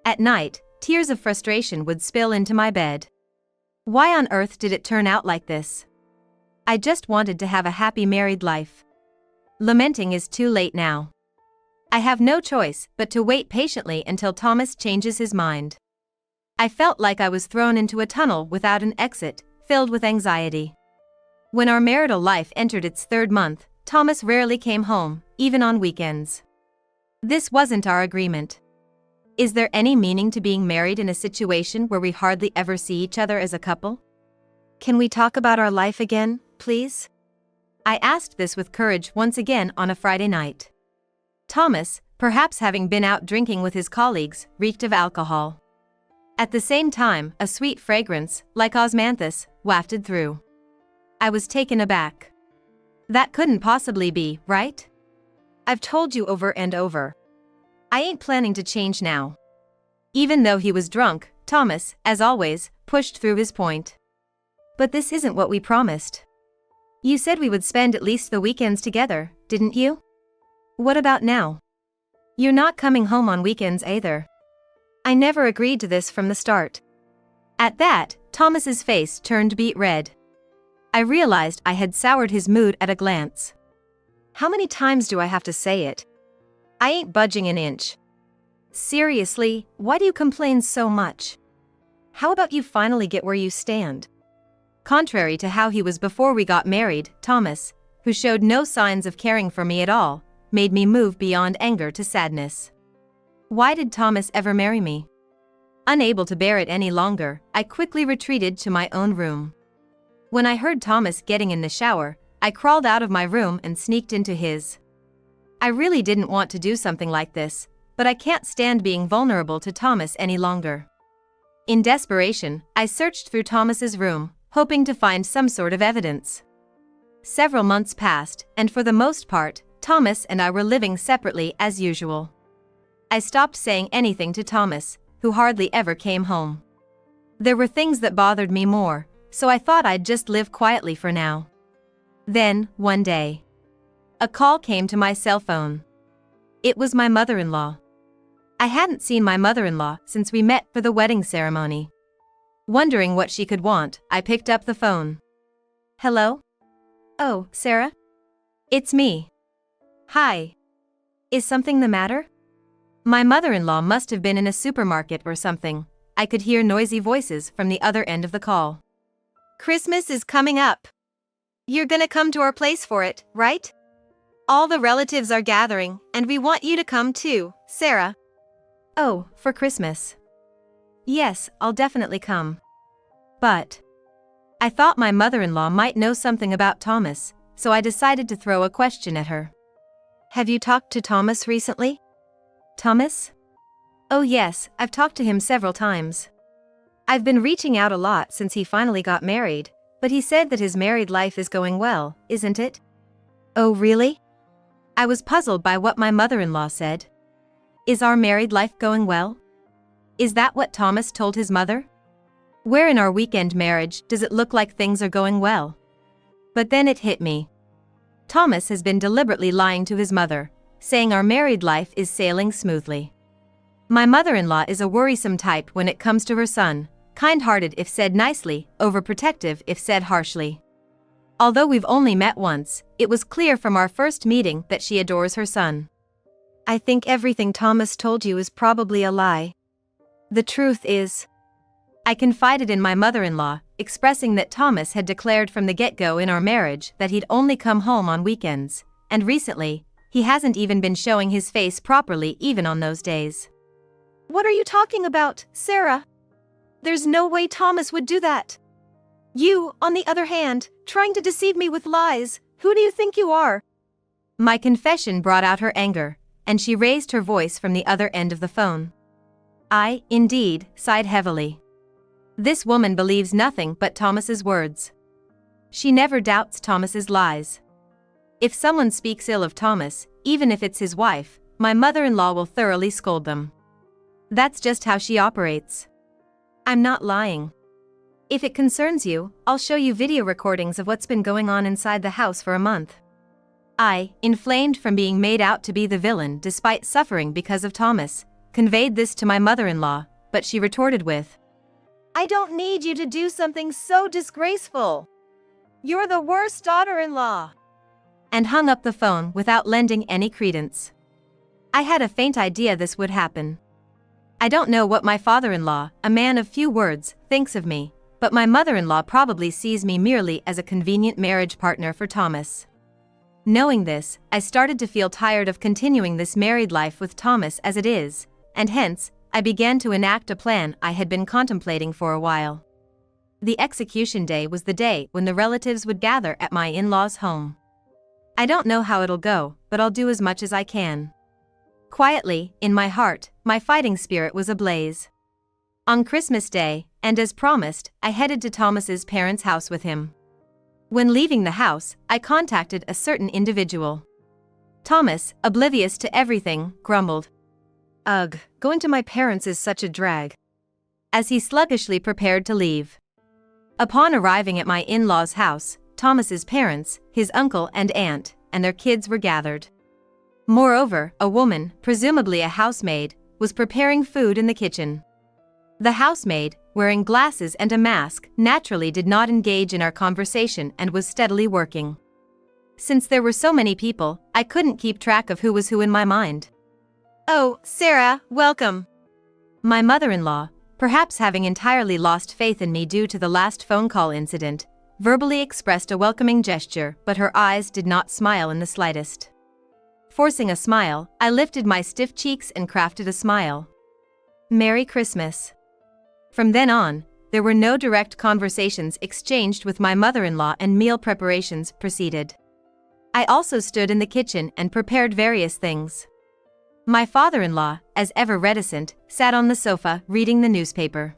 At night, tears of frustration would spill into my bed. Why on earth did it turn out like this? I just wanted to have a happy married life. Lamenting is too late now. I have no choice but to wait patiently until Thomas changes his mind. I felt like I was thrown into a tunnel without an exit, filled with anxiety. When our marital life entered its 3rd month, Thomas rarely came home, even on weekends. This wasn't our agreement. Is there any meaning to being married in a situation where we hardly ever see each other as a couple? Can we talk about our life again, please? I asked this with courage once again on a Friday night. Thomas, perhaps having been out drinking with his colleagues, reeked of alcohol. At the same time, a sweet fragrance, like osmanthus, wafted through. I was taken aback. That couldn't possibly be, right? I've told you over and over. I ain't planning to change now. Even though he was drunk, Thomas, as always, pushed through his point. But this isn't what we promised. You said we would spend at least the weekends together, didn't you? What about now? You're not coming home on weekends either. I never agreed to this from the start. At that, Thomas's face turned beet red. I realized I had soured his mood at a glance. How many times do I have to say it? I ain't budging an inch. Seriously, why do you complain so much? How about you finally get where you stand? Contrary to how he was before we got married, Thomas, who showed no signs of caring for me at all, made me move beyond anger to sadness. Why did Thomas ever marry me? Unable to bear it any longer, I quickly retreated to my own room. When I heard Thomas getting in the shower, I crawled out of my room and sneaked into his. I really didn't want to do something like this, but I can't stand being vulnerable to Thomas any longer. In desperation, I searched through Thomas's room, hoping to find some sort of evidence. Several months passed, and for the most part, Thomas and I were living separately as usual. I stopped saying anything to Thomas, who hardly ever came home. There were things that bothered me more, so I thought I'd just live quietly for now. Then, one day, a call came to my cell phone. It was my mother-in-law. I hadn't seen my mother-in-law since we met for the wedding ceremony. Wondering what she could want, I picked up the phone. Hello? Oh, Sarah? It's me. Hi. Is something the matter? My mother-in-law must have been in a supermarket or something. I could hear noisy voices from the other end of the call. Christmas is coming up. You're gonna come to our place for it, right? All the relatives are gathering, and we want you to come too, Sarah. Oh, for Christmas. Yes, I'll definitely come. But I thought my mother-in-law might know something about Thomas, so I decided to throw a question at her. Have you talked to Thomas recently? Thomas? Oh yes, I've talked to him several times. I've been reaching out a lot since he finally got married, but he said that his married life is going well, isn't it? Oh really? I was puzzled by what my mother-in-law said. Is our married life going well? Is that what Thomas told his mother? Where in our weekend marriage does it look like things are going well? But then it hit me. Thomas has been deliberately lying to his mother, saying our married life is sailing smoothly. My mother-in-law is a worrisome type when it comes to her son, kind-hearted if said nicely, overprotective if said harshly. Although we've only met once, it was clear from our first meeting that she adores her son. I think everything Thomas told you is probably a lie. The truth is, I confided in my mother-in-law, expressing that Thomas had declared from the get-go in our marriage that he'd only come home on weekends, and recently, he hasn't even been showing his face properly even on those days. What are you talking about, Sarah? There's no way Thomas would do that. You, on the other hand, trying to deceive me with lies, who do you think you are? My confession brought out her anger, and she raised her voice from the other end of the phone. I, indeed, sighed heavily. This woman believes nothing but Thomas's words. She never doubts Thomas's lies. If someone speaks ill of Thomas, even if it's his wife, my mother-in-law will thoroughly scold them. That's just how she operates. I'm not lying. If it concerns you, I'll show you video recordings of what's been going on inside the house for a month. I, inflamed from being made out to be the villain despite suffering because of Thomas, conveyed this to my mother-in-law, but she retorted with, I don't need you to do something so disgraceful. You're the worst daughter-in-law. And hung up the phone without lending any credence. I had a faint idea this would happen. I don't know what my father-in-law, a man of few words, thinks of me, but my mother-in-law probably sees me merely as a convenient marriage partner for Thomas. Knowing this, I started to feel tired of continuing this married life with Thomas as it is, and hence, I began to enact a plan I had been contemplating for a while. The execution day was the day when the relatives would gather at my in-laws' home. I don't know how it'll go, but I'll do as much as I can. Quietly, in my heart, my fighting spirit was ablaze. On Christmas Day, and as promised, I headed to Thomas's parents' house with him. When leaving the house, I contacted a certain individual. Thomas, oblivious to everything, grumbled, "Ugh, going to my parents is such a drag," as he sluggishly prepared to leave. Upon arriving at my in-laws' house, Thomas's parents, his uncle and aunt, and their kids were gathered. Moreover, a woman, presumably a housemaid, was preparing food in the kitchen. The housemaid, wearing glasses and a mask, naturally did not engage in our conversation and was steadily working. Since there were so many people, I couldn't keep track of who was who in my mind. "Oh, Sarah, welcome." My mother-in-law, perhaps having entirely lost faith in me due to the last phone call incident, verbally expressed a welcoming gesture, but her eyes did not smile in the slightest. Forcing a smile, I lifted my stiff cheeks and crafted a smile. "Merry Christmas." From then on, there were no direct conversations exchanged with my mother-in-law and meal preparations proceeded. I also stood in the kitchen and prepared various things. My father-in-law, as ever reticent, sat on the sofa reading the newspaper.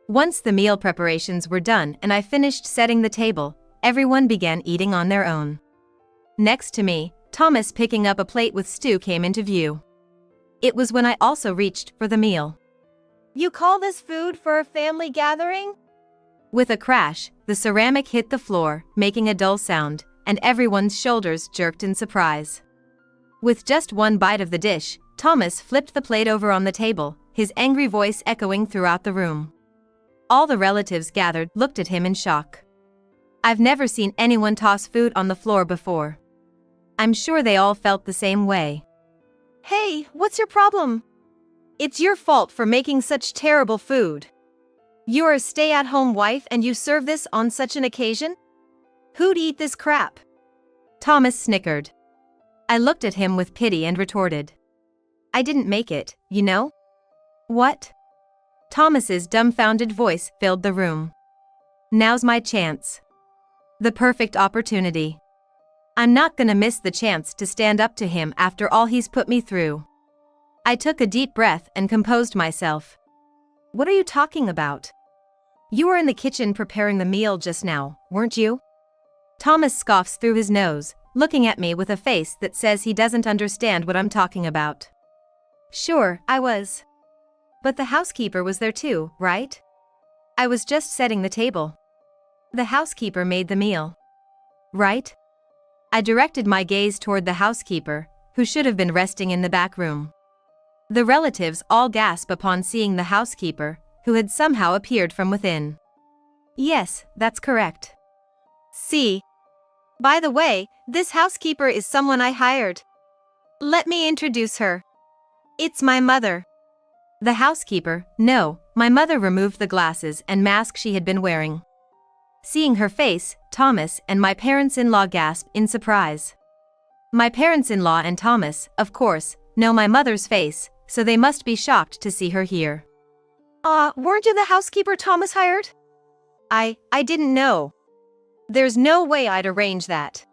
Once the meal preparations were done and I finished setting the table, everyone began eating on their own. Next to me, Thomas picking up a plate with stew came into view. It was when I also reached for the meal. "You call this food for a family gathering?" With a crash, the ceramic hit the floor, making a dull sound, and everyone's shoulders jerked in surprise. With just one bite of the dish, Thomas flipped the plate over on the table, his angry voice echoing throughout the room. All the relatives gathered looked at him in shock. I've never seen anyone toss food on the floor before. I'm sure they all felt the same way. "Hey, what's your problem? It's your fault for making such terrible food. You're a stay-at-home wife and you serve this on such an occasion? Who'd eat this crap?" Thomas snickered. I looked at him with pity and retorted, "I didn't make it, you know." "What?" Thomas's dumbfounded voice filled the room. "Now's my chance. The perfect opportunity. I'm not gonna miss the chance to stand up to him after all he's put me through." I took a deep breath and composed myself. "What are you talking about? You were in the kitchen preparing the meal just now, weren't you?" Thomas scoffs through his nose, looking at me with a face that says he doesn't understand what I'm talking about. "Sure, I was. But the housekeeper was there too, right? I was just setting the table. The housekeeper made the meal. Right?" I directed my gaze toward the housekeeper, who should have been resting in the back room. The relatives all gasp upon seeing the housekeeper, who had somehow appeared from within. "Yes, that's correct." "See? By the way, this housekeeper is someone I hired. Let me introduce her. It's my mother." The housekeeper, no, my mother removed the glasses and mask she had been wearing. Seeing her face, Thomas and my parents-in-law gasped in surprise. My parents-in-law and Thomas, of course, know my mother's face, so they must be shocked to see her here. Weren't you the housekeeper Thomas hired?" I didn't know. There's no way I'd arrange that."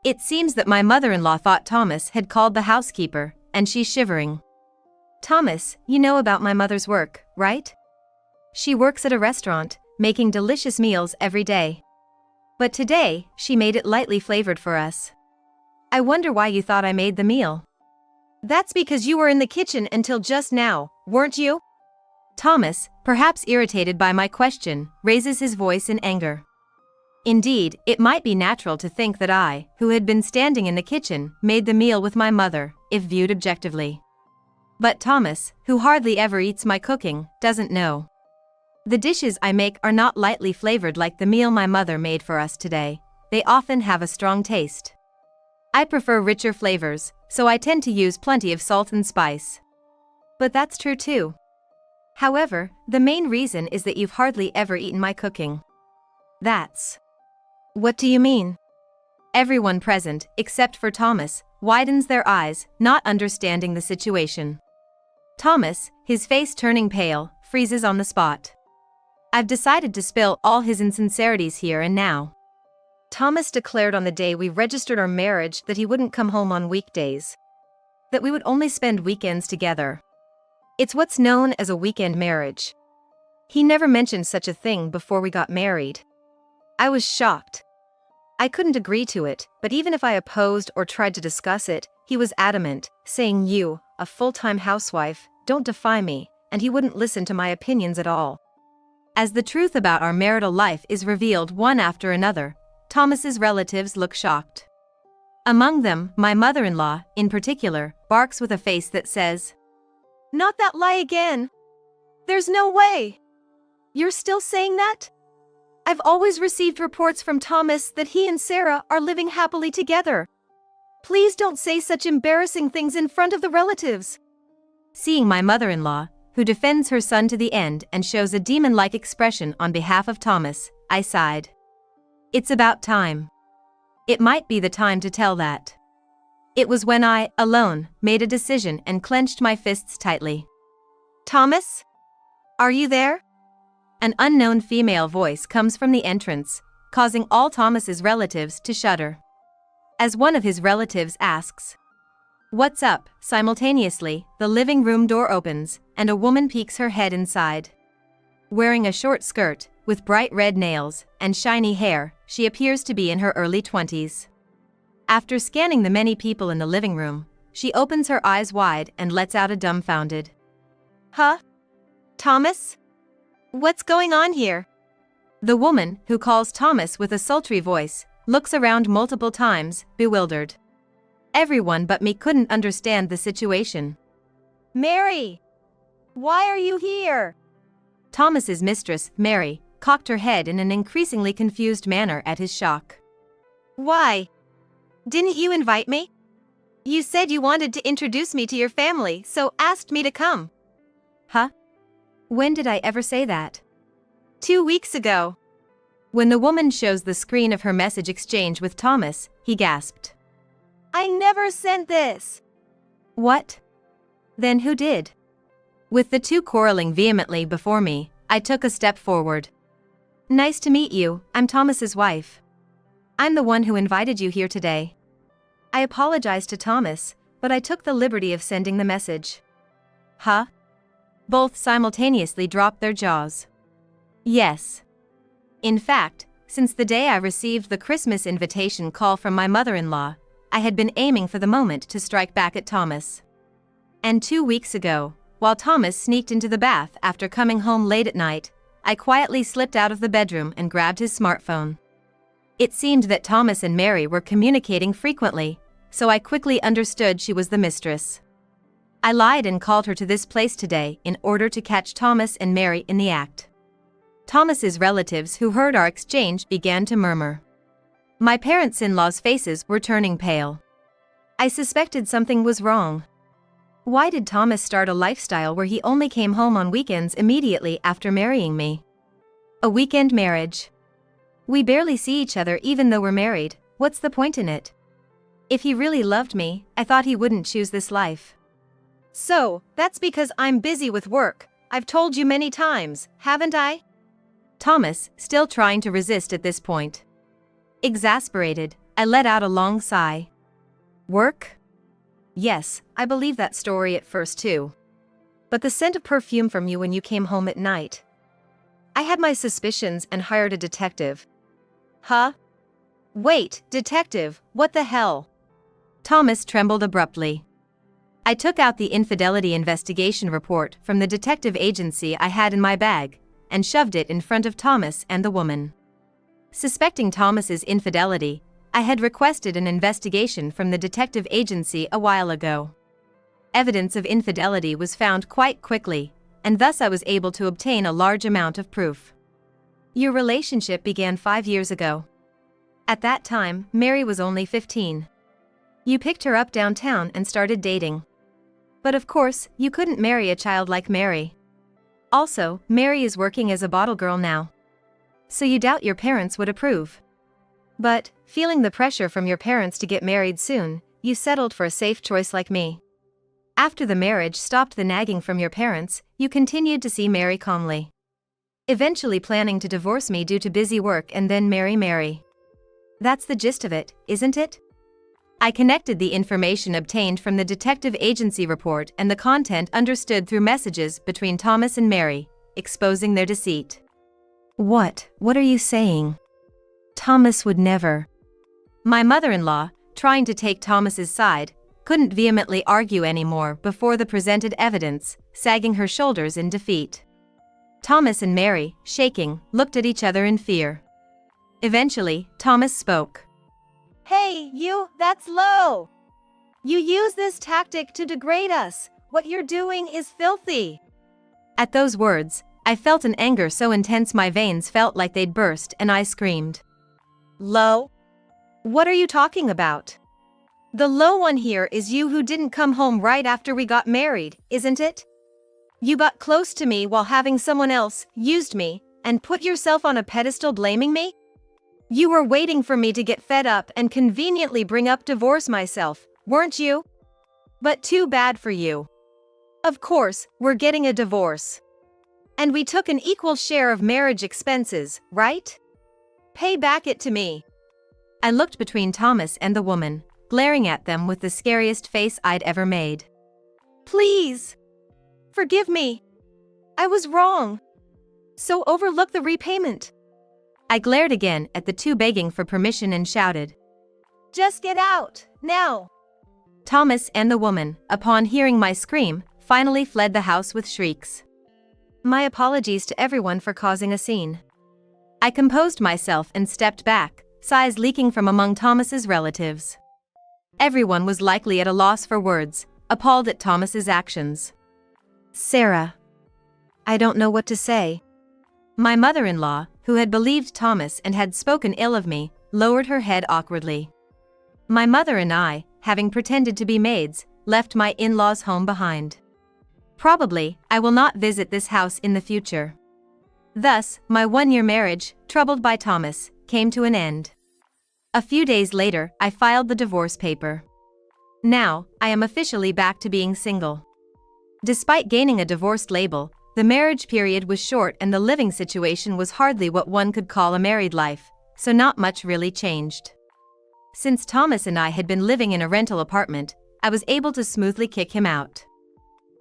It seems that my mother-in-law thought Thomas had called the housekeeper, and she's shivering. "Thomas, you know about my mother's work, right? She works at a restaurant, making delicious meals every day. But today, she made it lightly flavored for us. I wonder why you thought I made the meal." "That's because you were in the kitchen until just now, weren't you?" Thomas, perhaps irritated by my question, raises his voice in anger. Indeed, it might be natural to think that I, who had been standing in the kitchen, made the meal with my mother, if viewed objectively. But Thomas, who hardly ever eats my cooking, doesn't know. The dishes I make are not lightly flavored like the meal my mother made for us today. They often have a strong taste. I prefer richer flavors, so I tend to use plenty of salt and spice. But that's true too. However, the main reason is that you've hardly ever eaten my cooking. That's... What do you mean? Everyone present, except for Thomas, widens their eyes, not understanding the situation. Thomas, his face turning pale, freezes on the spot. I've decided to spill all his insincerities here and now. Thomas declared on the day we registered our marriage that he wouldn't come home on weekdays. That we would only spend weekends together. It's what's known as a weekend marriage. He never mentioned such a thing before we got married. I was shocked. I couldn't agree to it, but even if I opposed or tried to discuss it, he was adamant, saying you, a full-time housewife, don't defy me, and he wouldn't listen to my opinions at all. As the truth about our marital life is revealed one after another, Thomas's relatives look shocked. Among them, my mother-in-law, in particular, barks with a face that says, "Not that lie again. There's no way. You're still saying that? I've always received reports from Thomas that he and Sarah are living happily together. Please don't say such embarrassing things in front of the relatives." Seeing my mother-in-law, who defends her son to the end and shows a demon-like expression on behalf of Thomas, I sighed. It's about time. It might be the time to tell that. It was when I, alone, made a decision and clenched my fists tightly. "Thomas? Are you there?" An unknown female voice comes from the entrance, causing all Thomas's relatives to shudder. As one of his relatives asks, "What's up?" simultaneously, the living room door opens, and a woman peeks her head inside. Wearing a short skirt, with bright red nails, and shiny hair, she appears to be in her early 20s. After scanning the many people in the living room, she opens her eyes wide and lets out a dumbfounded, "Huh? Thomas? What's going on here?" The woman, who calls Thomas with a sultry voice, looks around multiple times, bewildered. Everyone but me couldn't understand the situation. "Mary! Why are you here?" Thomas's mistress, Mary, cocked her head in an increasingly confused manner at his shock. "Why? Didn't you invite me? You said you wanted to introduce me to your family, so asked me to come." Huh? When did I ever say that? 2 weeks ago. When the woman shows the screen of her message exchange with Thomas, he gasped. "I never sent this." What? Then who did? With the two quarreling vehemently before me, I took a step forward. "Nice to meet you, I'm Thomas's wife. I'm the one who invited you here today." I apologized to Thomas, but I took the liberty of sending the message. Huh? Both simultaneously dropped their jaws. Yes. In fact, since the day I received the Christmas invitation call from my mother-in-law, I had been aiming for the moment to strike back at Thomas. And 2 weeks ago, while Thomas sneaked into the bath after coming home late at night, I quietly slipped out of the bedroom and grabbed his smartphone. It seemed that Thomas and Mary were communicating frequently, so I quickly understood she was the mistress. I lied and called her to this place today in order to catch Thomas and Mary in the act. Thomas's relatives who heard our exchange began to murmur. My parents-in-law's faces were turning pale. I suspected something was wrong. Why did Thomas start a lifestyle where he only came home on weekends immediately after marrying me? A weekend marriage. We barely see each other even though we're married, what's the point in it? If he really loved me, I thought he wouldn't choose this life. "So, that's because I'm busy with work. I've told you many times, haven't I?" Thomas, still trying to resist at this point. Exasperated, I let out a long sigh. Work? Yes, I believed that story at first too. But the scent of perfume from you when you came home at night. I had my suspicions and hired a detective. Huh? Wait, detective, what the hell? Thomas trembled abruptly. I took out the infidelity investigation report from the detective agency I had in my bag, and shoved it in front of Thomas and the woman. Suspecting Thomas's infidelity, I had requested an investigation from the detective agency a while ago. Evidence of infidelity was found quite quickly, and thus I was able to obtain a large amount of proof. Your relationship began 5 years ago. At that time, Mary was only 15. You picked her up downtown and started dating. But of course, you couldn't marry a child like Mary. Also, Mary is working as a bottle girl now. So you doubt your parents would approve. But, feeling the pressure from your parents to get married soon, you settled for a safe choice like me. After the marriage stopped the nagging from your parents, you continued to see Mary calmly. eventually planning to divorce me due to busy work and then marry Mary. That's the gist of it, isn't it? I connected the information obtained from the detective agency report and the content understood through messages between Thomas and Mary, exposing their deceit. What are you saying? Thomas would never. My mother-in-law, trying to take Thomas's side, couldn't vehemently argue anymore before the presented evidence, sagging her shoulders in defeat. Thomas and Mary, shaking, looked at each other in fear. Eventually, Thomas spoke. Hey, you, that's low. You use this tactic to degrade us. What you're doing is filthy. At those words, I felt an anger so intense my veins felt like they'd burst and I screamed. Low? What are you talking about? The low one here is you who didn't come home right after we got married, isn't it? You got close to me while having someone else used me and put yourself on a pedestal blaming me? You were waiting for me to get fed up and conveniently bring up divorce myself, weren't you? But too bad for you. Of course, we're getting a divorce. And we took an equal share of marriage expenses, right? Pay back it to me. I looked between Thomas and the woman, glaring at them with the scariest face I'd ever made. Please. Forgive me. I was wrong. So overlook the repayment. I glared again at the two begging for permission and shouted. Just get out, now. Thomas and the woman, upon hearing my scream, finally fled the house with shrieks. My apologies to everyone for causing a scene. I composed myself and stepped back, sighs leaking from among Thomas's relatives. Everyone was likely at a loss for words, appalled at Thomas's actions. Sarah. I don't know what to say. My mother-in-law, who had believed Thomas and had spoken ill of me, lowered her head awkwardly. My mother and I, having pretended to be maids, left my in-laws' home behind. Probably, I will not visit this house in the future. Thus, my one-year marriage, troubled by Thomas, came to an end. A few days later, I filed the divorce paper. Now, I am officially back to being single. Despite gaining a divorced label, the marriage period was short and the living situation was hardly what one could call a married life, so not much really changed. Since Thomas and I had been living in a rental apartment, I was able to smoothly kick him out.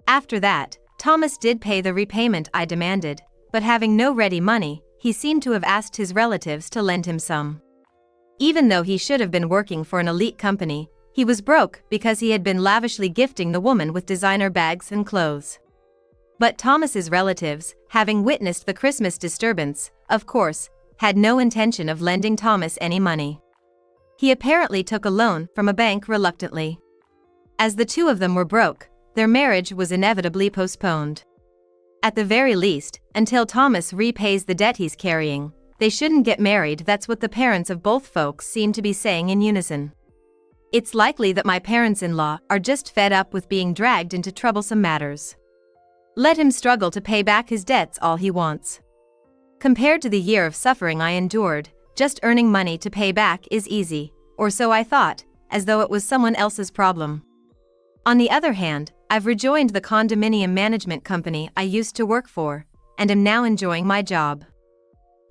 After that, Thomas did pay the repayment I demanded, but having no ready money, he seemed to have asked his relatives to lend him some. Even though he should have been working for an elite company, he was broke because he had been lavishly gifting the woman with designer bags and clothes. But Thomas's relatives, having witnessed the Christmas disturbance, of course, had no intention of lending Thomas any money. He apparently took a loan from a bank reluctantly. As the two of them were broke, their marriage was inevitably postponed. At the very least, until Thomas repays the debt he's carrying, they shouldn't get married. That's what the parents of both folks seem to be saying in unison. It's likely that my parents-in-law are just fed up with being dragged into troublesome matters. Let him struggle to pay back his debts all he wants. Compared to the year of suffering I endured, just earning money to pay back is easy, or so I thought, as though it was someone else's problem. On the other hand, I've rejoined the condominium management company I used to work for, and am now enjoying my job.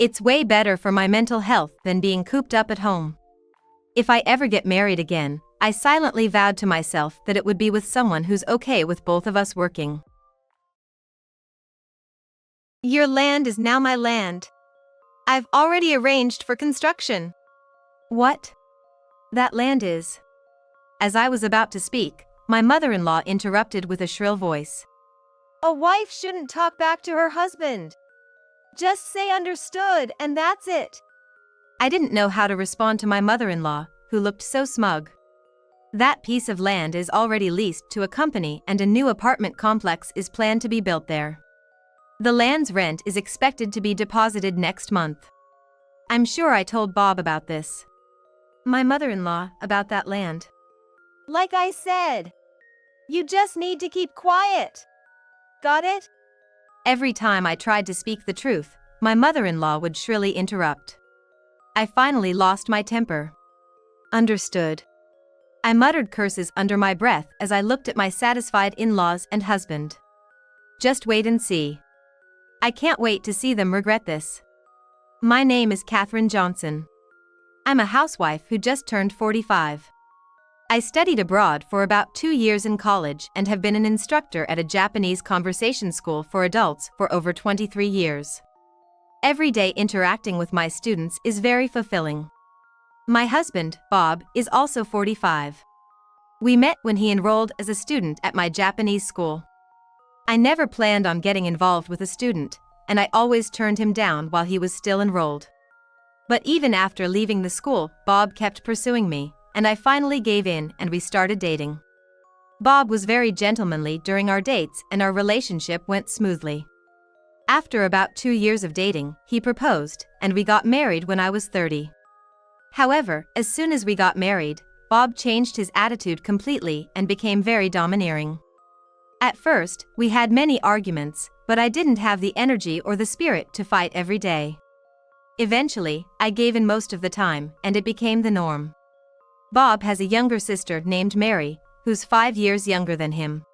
It's way better for my mental health than being cooped up at home. If I ever get married again, I silently vowed to myself that it would be with someone who's okay with both of us working. Your land is now my land. I've already arranged for construction. What? That land is. As I was about to speak, my mother-in-law interrupted with a shrill voice. A wife shouldn't talk back to her husband. Just say understood and that's it. I didn't know how to respond to my mother-in-law, who looked so smug. That piece of land is already leased to a company and a new apartment complex is planned to be built there. The land's rent is expected to be deposited next month. I'm sure I told Bob about this. My mother-in-law, about that land. Like I said, you just need to keep quiet. Got it? Every time I tried to speak the truth, my mother-in-law would shrilly interrupt. I finally lost my temper. Understood. I muttered curses under my breath as I looked at my satisfied in-laws and husband. Just wait and see. I can't wait to see them regret this. My name is Katherine Johnson. I'm a housewife who just turned 45. I studied abroad for about 2 years in college and have been an instructor at a Japanese conversation school for adults for over 23 years. Every day interacting with my students is very fulfilling. My husband, Bob, is also 45. We met when he enrolled as a student at my Japanese school. I never planned on getting involved with a student, and I always turned him down while he was still enrolled. But even after leaving the school, Bob kept pursuing me, and I finally gave in and we started dating. Bob was very gentlemanly during our dates and our relationship went smoothly. After about 2 years of dating, he proposed, and we got married when I was 30. However, as soon as we got married, Bob changed his attitude completely and became very domineering. At first, we had many arguments, but I didn't have the energy or the spirit to fight every day. Eventually, I gave in most of the time, and it became the norm. Bob has a younger sister named Mary, who's 5 years younger than him.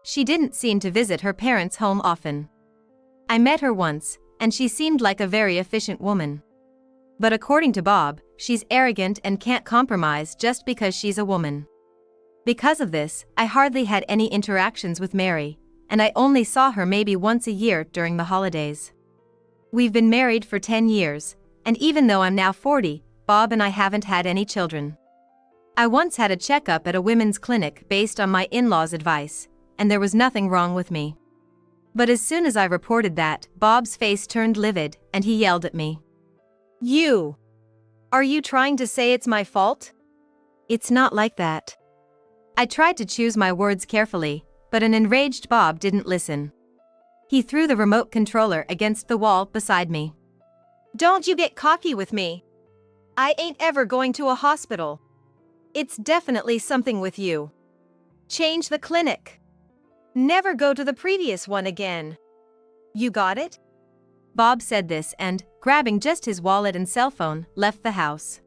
She didn't seem to visit her parents' home often. I met her once, and she seemed like a very efficient woman. But according to Bob, she's arrogant and can't compromise just because she's a woman. Because of this, I hardly had any interactions with Mary, and I only saw her maybe once a year during the holidays. We've been married for 10 years, and even though I'm now 40, Bob and I haven't had any children. I once had a checkup at a women's clinic based on my in-laws' advice, and there was nothing wrong with me. But as soon as I reported that, Bob's face turned livid, and he yelled at me. You! Are you trying to say it's my fault? It's not like that. I tried to choose my words carefully, but an enraged Bob didn't listen. He threw the remote controller against the wall beside me. Don't you get cocky with me. I ain't ever going to a hospital. It's definitely something with you. Change the clinic. Never go to the previous one again. You got it? Bob said this and, grabbing just his wallet and cell phone, left the house.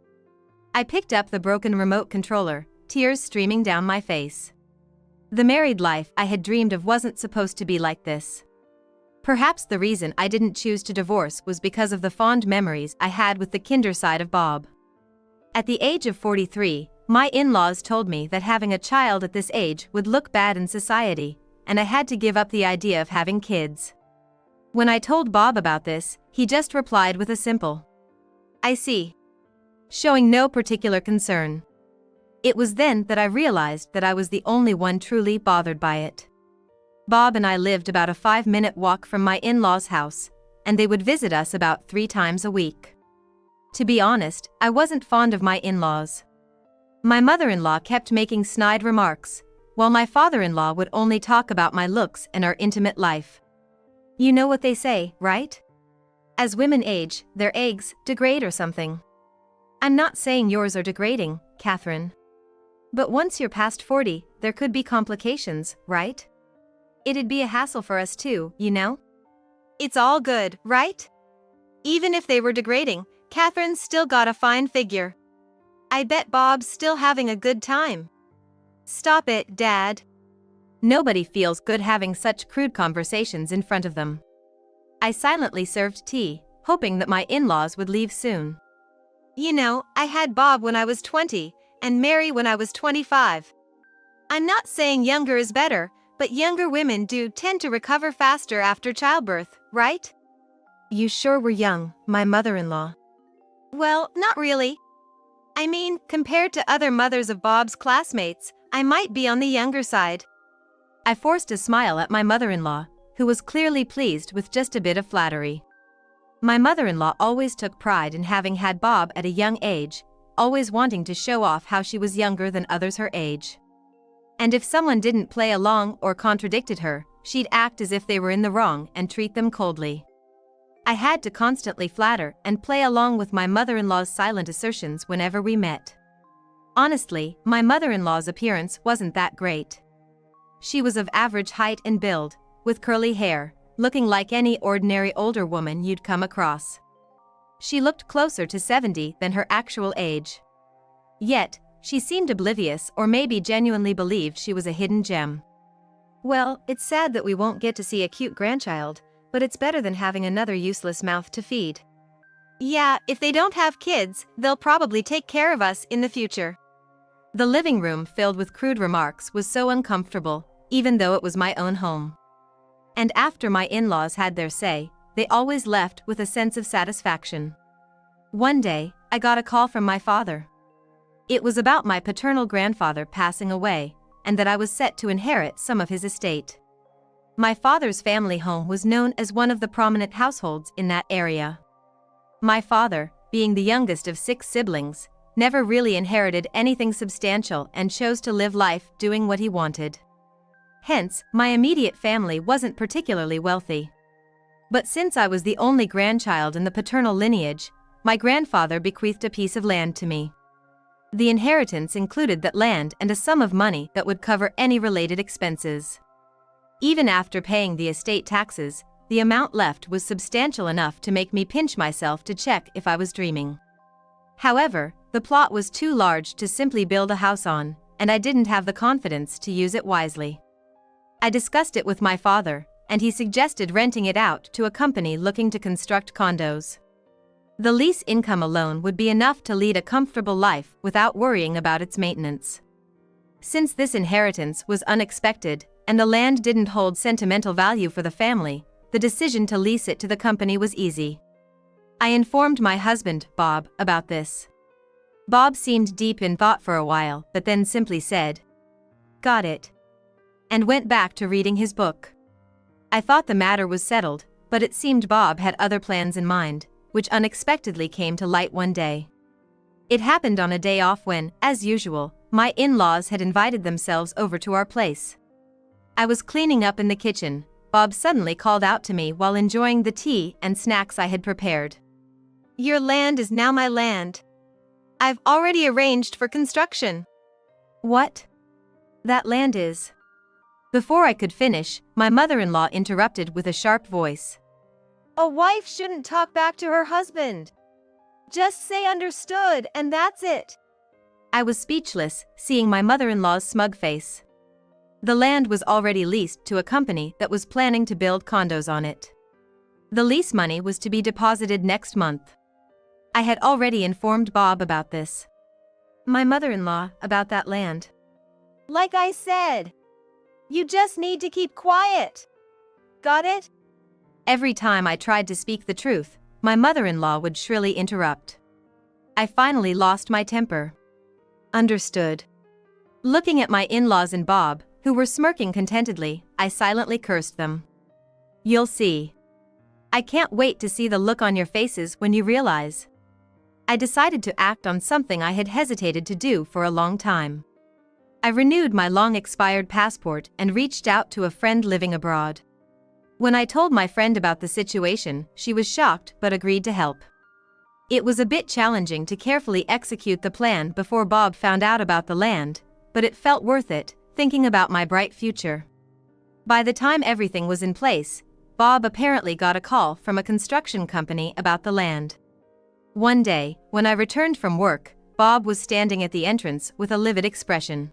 I picked up the broken remote controller, tears streaming down my face. The married life I had dreamed of wasn't supposed to be like this. Perhaps the reason I didn't choose to divorce was because of the fond memories I had with the kinder side of Bob. At the age of 43, my in-laws told me that having a child at this age would look bad in society, and I had to give up the idea of having kids. When I told Bob about this, he just replied with a simple, "I see," showing no particular concern. It was then that I realized that I was the only one truly bothered by it. Bob and I lived about a 5-minute walk from my in-laws' house, and they would visit us about 3 times a week. To be honest, I wasn't fond of my in-laws. My mother-in-law kept making snide remarks, while my father-in-law would only talk about my looks and our intimate life. You know what they say, right? As women age, their eggs degrade or something. I'm not saying yours are degrading, Katherine. But once you're past 40, there could be complications, right? It'd be a hassle for us too, you know? It's all good, right? Even if they were degrading, Katherine's still got a fine figure. I bet Bob's still having a good time. Stop it, Dad. Nobody feels good having such crude conversations in front of them. I silently served tea, hoping that my in-laws would leave soon. You know, I had Bob when I was 20, and Mary when I was 25. I'm not saying younger is better, but younger women do tend to recover faster after childbirth, right? You sure were young, my mother-in-law. Well, not really. I mean, compared to other mothers of Bob's classmates, I might be on the younger side. I forced a smile at my mother-in-law, who was clearly pleased with just a bit of flattery. My mother-in-law always took pride in having had Bob at a young age, always wanting to show off how she was younger than others her age. And if someone didn't play along or contradicted her, she'd act as if they were in the wrong and treat them coldly. I had to constantly flatter and play along with my mother-in-law's silent assertions whenever we met. Honestly, my mother-in-law's appearance wasn't that great. She was of average height and build, with curly hair, looking like any ordinary older woman you'd come across. She looked closer to 70 than her actual age. Yet, she seemed oblivious or maybe genuinely believed she was a hidden gem. Well, it's sad that we won't get to see a cute grandchild, but it's better than having another useless mouth to feed. Yeah, if they don't have kids, they'll probably take care of us in the future. The living room, filled with crude remarks, was so uncomfortable, even though it was my own home. And after my in-laws had their say, they always left with a sense of satisfaction. One day, I got a call from my father. It was about my paternal grandfather passing away, and that I was set to inherit some of his estate. My father's family home was known as one of the prominent households in that area. My father, being the youngest of 6 siblings, never really inherited anything substantial and chose to live life doing what he wanted. Hence, my immediate family wasn't particularly wealthy. But since I was the only grandchild in the paternal lineage, my grandfather bequeathed a piece of land to me. The inheritance included that land and a sum of money that would cover any related expenses. Even after paying the estate taxes, the amount left was substantial enough to make me pinch myself to check if I was dreaming. However, the plot was too large to simply build a house on, and I didn't have the confidence to use it wisely. I discussed it with my father, and he suggested renting it out to a company looking to construct condos. The lease income alone would be enough to lead a comfortable life without worrying about its maintenance. Since this inheritance was unexpected, and the land didn't hold sentimental value for the family, the decision to lease it to the company was easy. I informed my husband, Bob, about this. Bob seemed deep in thought for a while, but then simply said, "Got it," and went back to reading his book. I thought the matter was settled, but it seemed Bob had other plans in mind, which unexpectedly came to light one day. It happened on a day off when, as usual, my in-laws had invited themselves over to our place. I was cleaning up in the kitchen. Bob suddenly called out to me while enjoying the tea and snacks I had prepared. "Your land is now my land. I've already arranged for construction." "What? That land is..." Before I could finish, my mother-in-law interrupted with a sharp voice. "A wife shouldn't talk back to her husband. Just say understood and that's it." I was speechless, seeing my mother-in-law's smug face. The land was already leased to a company that was planning to build condos on it. The lease money was to be deposited next month. I had already informed Bob about this. My mother-in-law about that land. "Like I said, you just need to keep quiet. Got it?" Every time I tried to speak the truth, my mother-in-law would shrilly interrupt. I finally lost my temper. "Understood." Looking at my in-laws and Bob, who were smirking contentedly, I silently cursed them. "You'll see. I can't wait to see the look on your faces when you realize." I decided to act on something I had hesitated to do for a long time. I renewed my long-expired passport and reached out to a friend living abroad. When I told my friend about the situation, she was shocked but agreed to help. It was a bit challenging to carefully execute the plan before Bob found out about the land, but it felt worth it, thinking about my bright future. By the time everything was in place, Bob apparently got a call from a construction company about the land. One day, when I returned from work, Bob was standing at the entrance with a livid expression.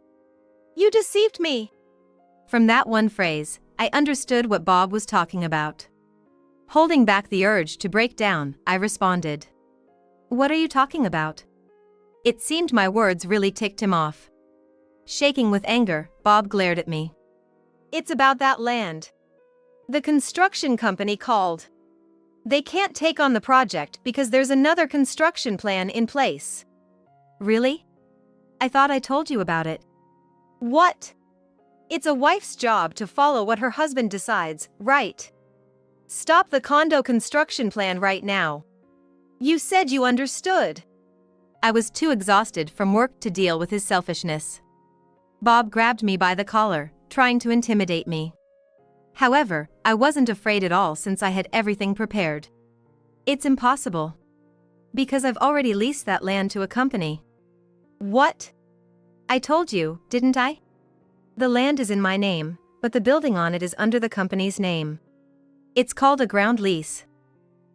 "You deceived me." From that one phrase, I understood what Bob was talking about. Holding back the urge to break down, I responded. "What are you talking about?" It seemed my words really ticked him off. Shaking with anger, Bob glared at me. "It's about that land. The construction company called. They can't take on the project because there's another construction plan in place." "Really? I thought I told you about it." "What? It's a wife's job to follow what her husband decides, right? Stop the condo construction plan right now. You said you understood." I was too exhausted from work to deal with his selfishness. Bob grabbed me by the collar, trying to intimidate me. However, I wasn't afraid at all since I had everything prepared. "It's impossible. Because I've already leased that land to a company." "What?" "I told you, didn't I? The land is in my name, but the building on it is under the company's name. It's called a ground lease.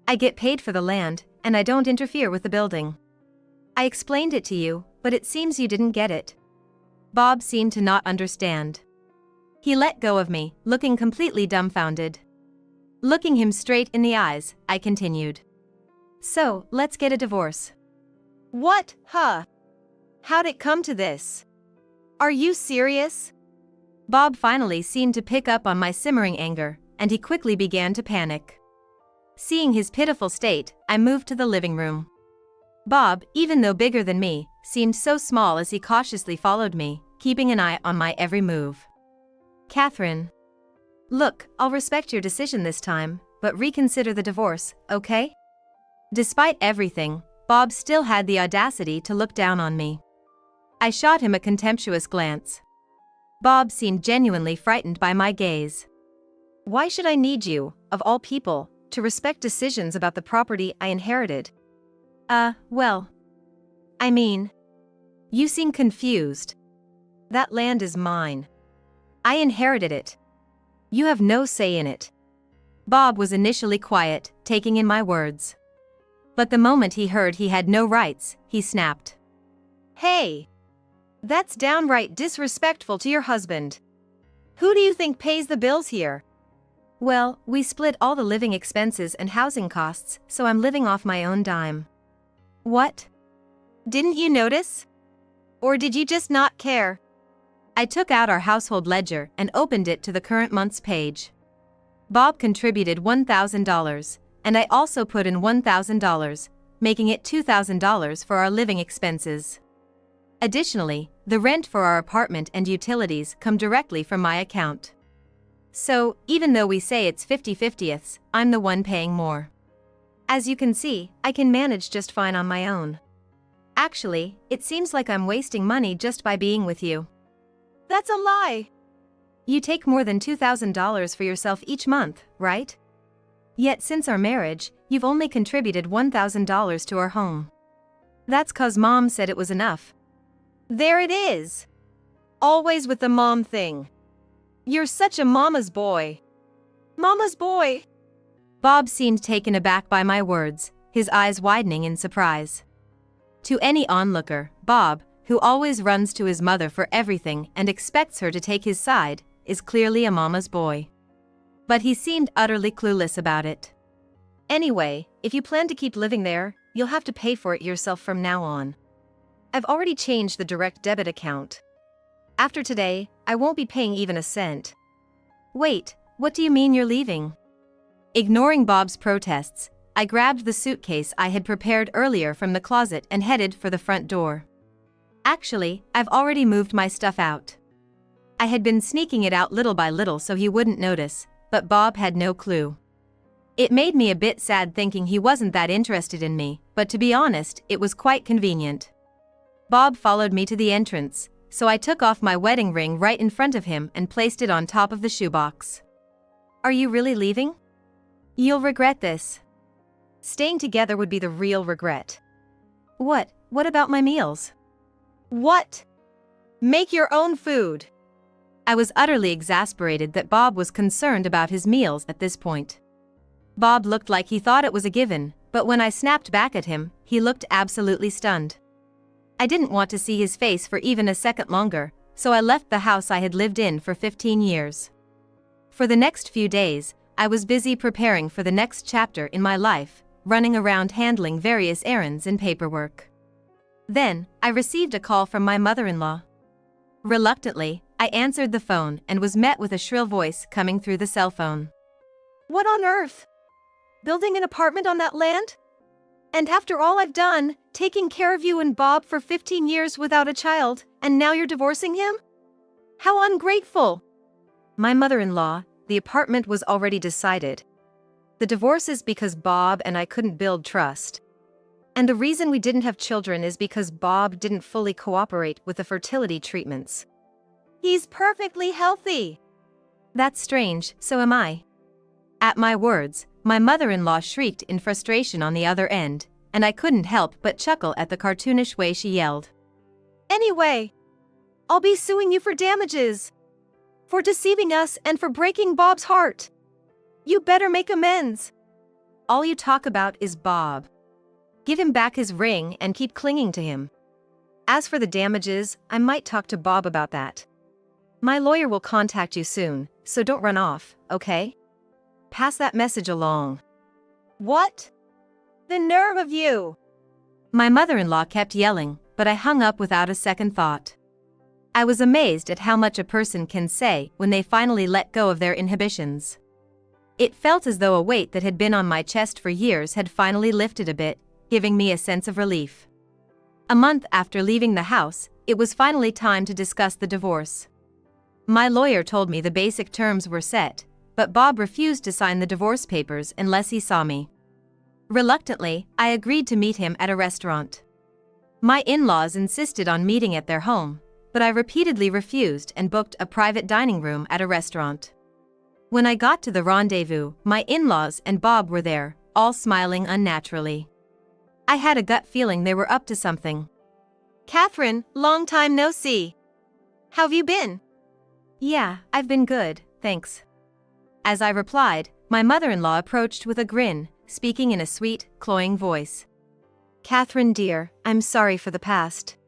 I get paid for the land, and I don't interfere with the building. I explained it to you, but it seems you didn't get it." Bob seemed to not understand. He let go of me, looking completely dumbfounded. Looking him straight in the eyes, I continued. So, let's get a divorce. What, huh? How'd it come to this? Are you serious? Bob finally seemed to pick up on my simmering anger, and he quickly began to panic. Seeing his pitiful state, I moved to the living room. Bob, even though bigger than me, seemed so small as he cautiously followed me, keeping an eye on my every move. Catherine. Look, I'll respect your decision this time, but reconsider the divorce, okay? Despite everything, Bob still had the audacity to look down on me. I shot him a contemptuous glance. Bob seemed genuinely frightened by my gaze. Why should I need you, of all people, to respect decisions about the property I inherited? Well. I mean, You seem confused. that land is mine. I inherited it. You have no say in it. Bob was initially quiet, taking in my words. But the moment he heard he had no rights, he snapped. Hey! That's downright disrespectful to your husband. Who do you think pays the bills here? Well, we split all the living expenses and housing costs, so I'm living off my own dime. What? Didn't you notice? Or did you just not care? I took out our household ledger and opened it to the current month's page. Bob contributed $1,000, and I also put in $1,000, making it $2,000 for our living expenses. Additionally, the rent for our apartment and utilities come directly from my account. So, even though we say it's 50-50ths, I'm the one paying more. As you can see, I can manage just fine on my own. Actually, it seems like I'm wasting money just by being with you. That's a lie. You take more than $2,000 for yourself each month, right? Yet since our marriage, you've only contributed $1,000 to our home. That's 'cause Mom said it was enough. There it is. Always with the mom thing. You're such a mama's boy. Mama's boy. Bob seemed taken aback by my words, his eyes widening in surprise. To any onlooker, Bob, who always runs to his mother for everything and expects her to take his side, is clearly a mama's boy. But he seemed utterly clueless about it. Anyway, if you plan to keep living there, you'll have to pay for it yourself from now on. I've already changed the direct debit account. After today, I won't be paying even a cent. Wait, what do you mean you're leaving? Ignoring Bob's protests, I grabbed the suitcase I had prepared earlier from the closet and headed for the front door. Actually, I've already moved my stuff out. I had been sneaking it out little by little so he wouldn't notice, but Bob had no clue. It made me a bit sad thinking he wasn't that interested in me, but to be honest, it was quite convenient. Bob followed me to the entrance, so I took off my wedding ring right in front of him and placed it on top of the shoebox. Are you really leaving? You'll regret this. Staying together would be the real regret. What about my meals? What? Make your own food. I was utterly exasperated that Bob was concerned about his meals at this point. Bob looked like he thought it was a given, but when I snapped back at him, he looked absolutely stunned. I didn't want to see his face for even a second longer, so I left the house I had lived in for 15 years. For the next few days, I was busy preparing for the next chapter in my life, running around handling various errands and paperwork. Then, I received a call from my mother-in-law. Reluctantly, I answered the phone and was met with a shrill voice coming through the cell phone. What on earth? Building an apartment on that land? And after all I've done, taking care of you and Bob for 15 years without a child, and now you're divorcing him? How ungrateful! My mother-in-law, the apartment was already decided. The divorce is because Bob and I couldn't build trust. And the reason we didn't have children is because Bob didn't fully cooperate with the fertility treatments. He's perfectly healthy. That's strange, so am I. At my words, my mother-in-law shrieked in frustration on the other end, and I couldn't help but chuckle at the cartoonish way she yelled. Anyway, I'll be suing you for damages. For deceiving us and for breaking Bob's heart. You better make amends. All you talk about is Bob. Give him back his ring and keep clinging to him. As for the damages, I might talk to Bob about that. My lawyer will contact you soon, so don't run off, okay? pass that message along. What? The nerve of you! My mother-in-law kept yelling, but I hung up without a second thought. I was amazed at how much a person can say when they finally let go of their inhibitions. It felt as though a weight that had been on my chest for years had finally lifted a bit, giving me a sense of relief. A month after leaving the house, it was finally time to discuss the divorce. My lawyer told me the basic terms were set, but Bob refused to sign the divorce papers unless he saw me. Reluctantly, I agreed to meet him at a restaurant. My in-laws insisted on meeting at their home, but I repeatedly refused and booked a private dining room at a restaurant. When I got to the rendezvous, my in-laws and Bob were there, all smiling unnaturally. I had a gut feeling they were up to something. Catherine, long time no see. How've you been? Yeah, I've been good, thanks. As I replied, my mother-in-law approached with a grin, speaking in a sweet, cloying voice. Catherine dear, I'm sorry for the past.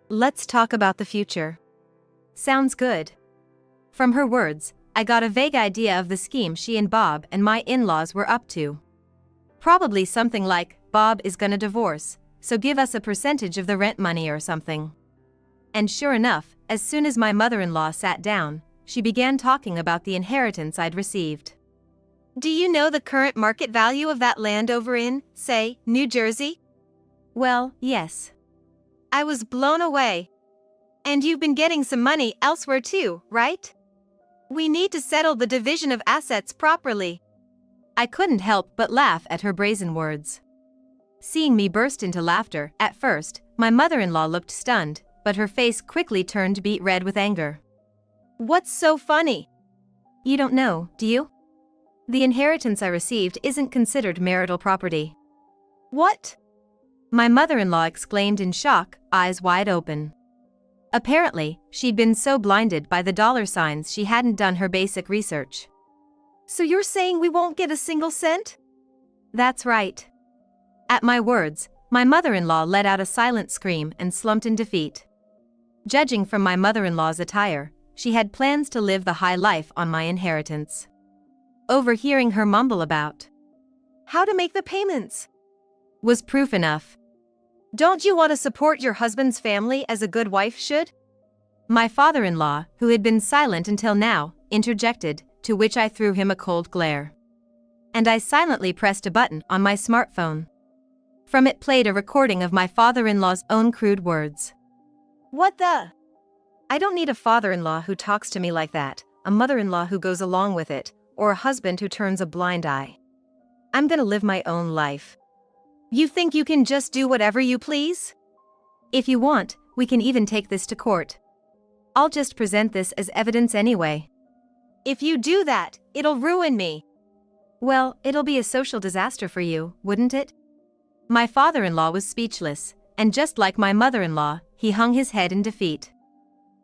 Let's talk about the future. Sounds good. From her words, I got a vague idea of the scheme she and Bob and my in-laws were up to. Probably something like, Bob is gonna divorce, so give us a percentage of the rent money or something. And sure enough, as soon as my mother-in-law sat down, she began talking about the inheritance I'd received. Do you know the current market value of that land over in, say, New Jersey? Well, yes. I was blown away. And you've been getting some money elsewhere too, right? We need to settle the division of assets properly. I couldn't help but laugh at her brazen words. Seeing me burst into laughter, at first, my mother-in-law looked stunned, but her face quickly turned beet red with anger. What's so funny? You don't know, do you? The inheritance I received isn't considered marital property. What? My mother-in-law exclaimed in shock, eyes wide open. Apparently, she'd been so blinded by the dollar signs she hadn't done her basic research. So you're saying we won't get a single cent? That's right. At my words, my mother-in-law let out a silent scream and slumped in defeat. Judging from my mother-in-law's attire, she had plans to live the high life on my inheritance. Overhearing her mumble about how to make the payments was proof enough. Don't you want to support your husband's family as a good wife should? My father-in-law, who had been silent until now, interjected, to which I threw him a cold glare. And I silently pressed a button on my smartphone. From it played a recording of my father-in-law's own crude words. What the? I don't need a father-in-law who talks to me like that, a mother-in-law who goes along with it, or a husband who turns a blind eye. I'm gonna live my own life. You think you can just do whatever you please? If you want, we can even take this to court. I'll just present this as evidence anyway. If you do that, it'll ruin me. Well, it'll be a social disaster for you, wouldn't it? My father-in-law was speechless, and just like my mother-in-law, he hung his head in defeat.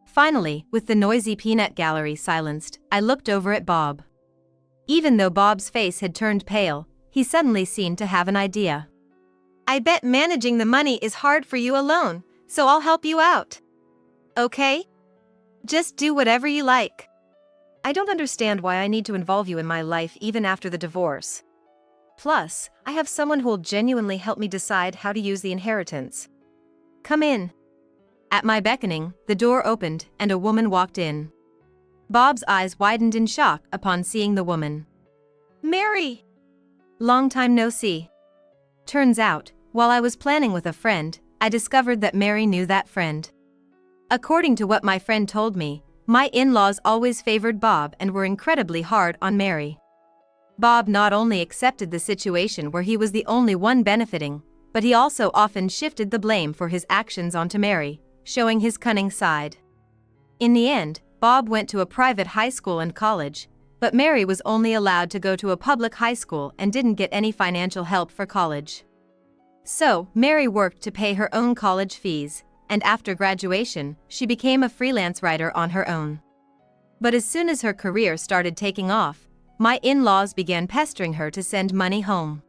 Finally, with the noisy peanut gallery silenced, I looked over at Bob. Even though Bob's face had turned pale, he suddenly seemed to have an idea. I bet managing the money is hard for you alone, so I'll help you out. Okay? Just do whatever you like. I don't understand why I need to involve you in my life even after the divorce. Plus, I have someone who'll genuinely help me decide how to use the inheritance. Come in. At my beckoning, the door opened and a woman walked in. Bob's eyes widened in shock upon seeing the woman. Mary! Long time no see. Turns out, while I was planning with a friend, I discovered that Mary knew that friend. According to what my friend told me, my in-laws always favored Bob and were incredibly hard on Mary. Bob not only accepted the situation where he was the only one benefiting, but he also often shifted the blame for his actions onto Mary, showing his cunning side. In the end, Bob went to a private high school and college, but Mary was only allowed to go to a public high school and didn't get any financial help for college. So, Mary worked to pay her own college fees, and after graduation, she became a freelance writer on her own. But as soon as her career started taking off, my in-laws began pestering her to send money home.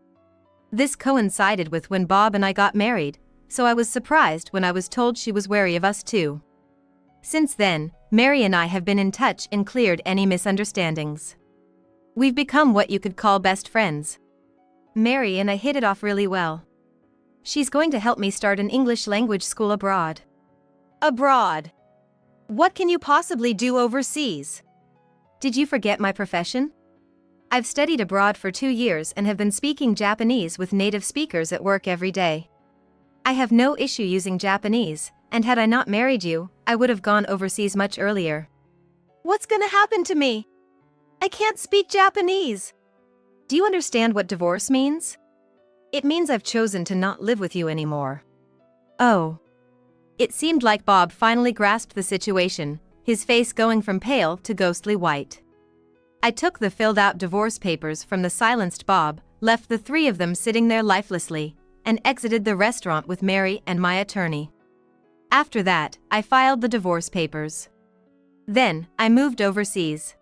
This coincided with when Bob and I got married, so I was surprised when I was told she was wary of us too. Since then, Mary and I have been in touch and cleared any misunderstandings. We've become what you could call best friends. Mary and I hit it off really well. She's going to help me start an English language school abroad. Abroad? What can you possibly do overseas? Did you forget my profession? I've studied abroad for 2 years and have been speaking Japanese with native speakers at work every day. I have no issue using Japanese, and had I not married you, I would have gone overseas much earlier. What's gonna happen to me? I can't speak Japanese. Do you understand what divorce means? It means I've chosen to not live with you anymore. Oh. It seemed like Bob finally grasped the situation, his face going from pale to ghostly white. I took the filled-out divorce papers from the silenced Bob, left the 3 of them sitting there lifelessly, and exited the restaurant with Mary and my attorney. After that, I filed the divorce papers. Then, I moved overseas.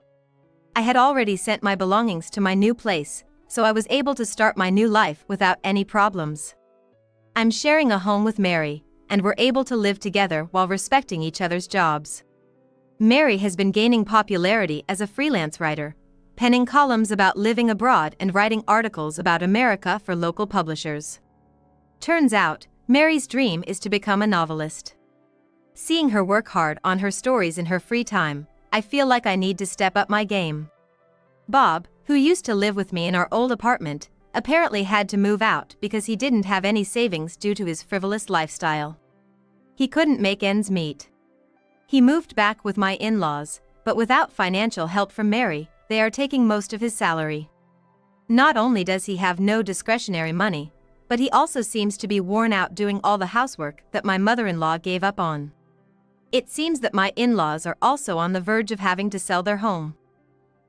I had already sent my belongings to my new place, so I was able to start my new life without any problems. I'm sharing a home with Mary, and we're able to live together while respecting each other's jobs. Mary has been gaining popularity as a freelance writer, penning columns about living abroad and writing articles about America for local publishers. Turns out, Mary's dream is to become a novelist. Seeing her work hard on her stories in her free time, I feel like I need to step up my game. Bob, who used to live with me in our old apartment, apparently had to move out because he didn't have any savings due to his frivolous lifestyle. He couldn't make ends meet. He moved back with my in-laws, but without financial help from Mary, they are taking most of his salary. Not only does he have no discretionary money, but he also seems to be worn out doing all the housework that my mother-in-law gave up on. It seems that my in-laws are also on the verge of having to sell their home.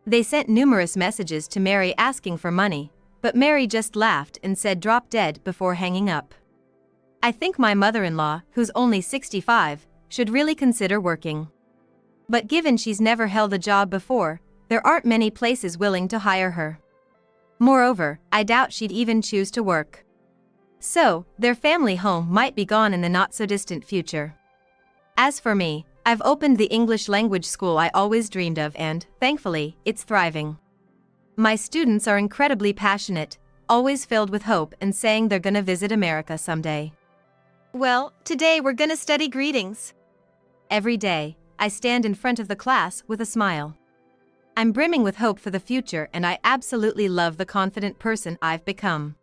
They sent numerous messages to Mary asking for money, but Mary just laughed and said drop dead before hanging up. I think my mother-in-law, who's only 65, should really consider working. But given she's never held a job before, there aren't many places willing to hire her. Moreover, I doubt she'd even choose to work. So, their family home might be gone in the not-so-distant future. As for me, I've opened the English language school I always dreamed of and, thankfully, it's thriving. My students are incredibly passionate, always filled with hope and saying they're gonna visit America someday. Well, today we're gonna study greetings. Every day, I stand in front of the class with a smile. I'm brimming with hope for the future and I absolutely love the confident person I've become.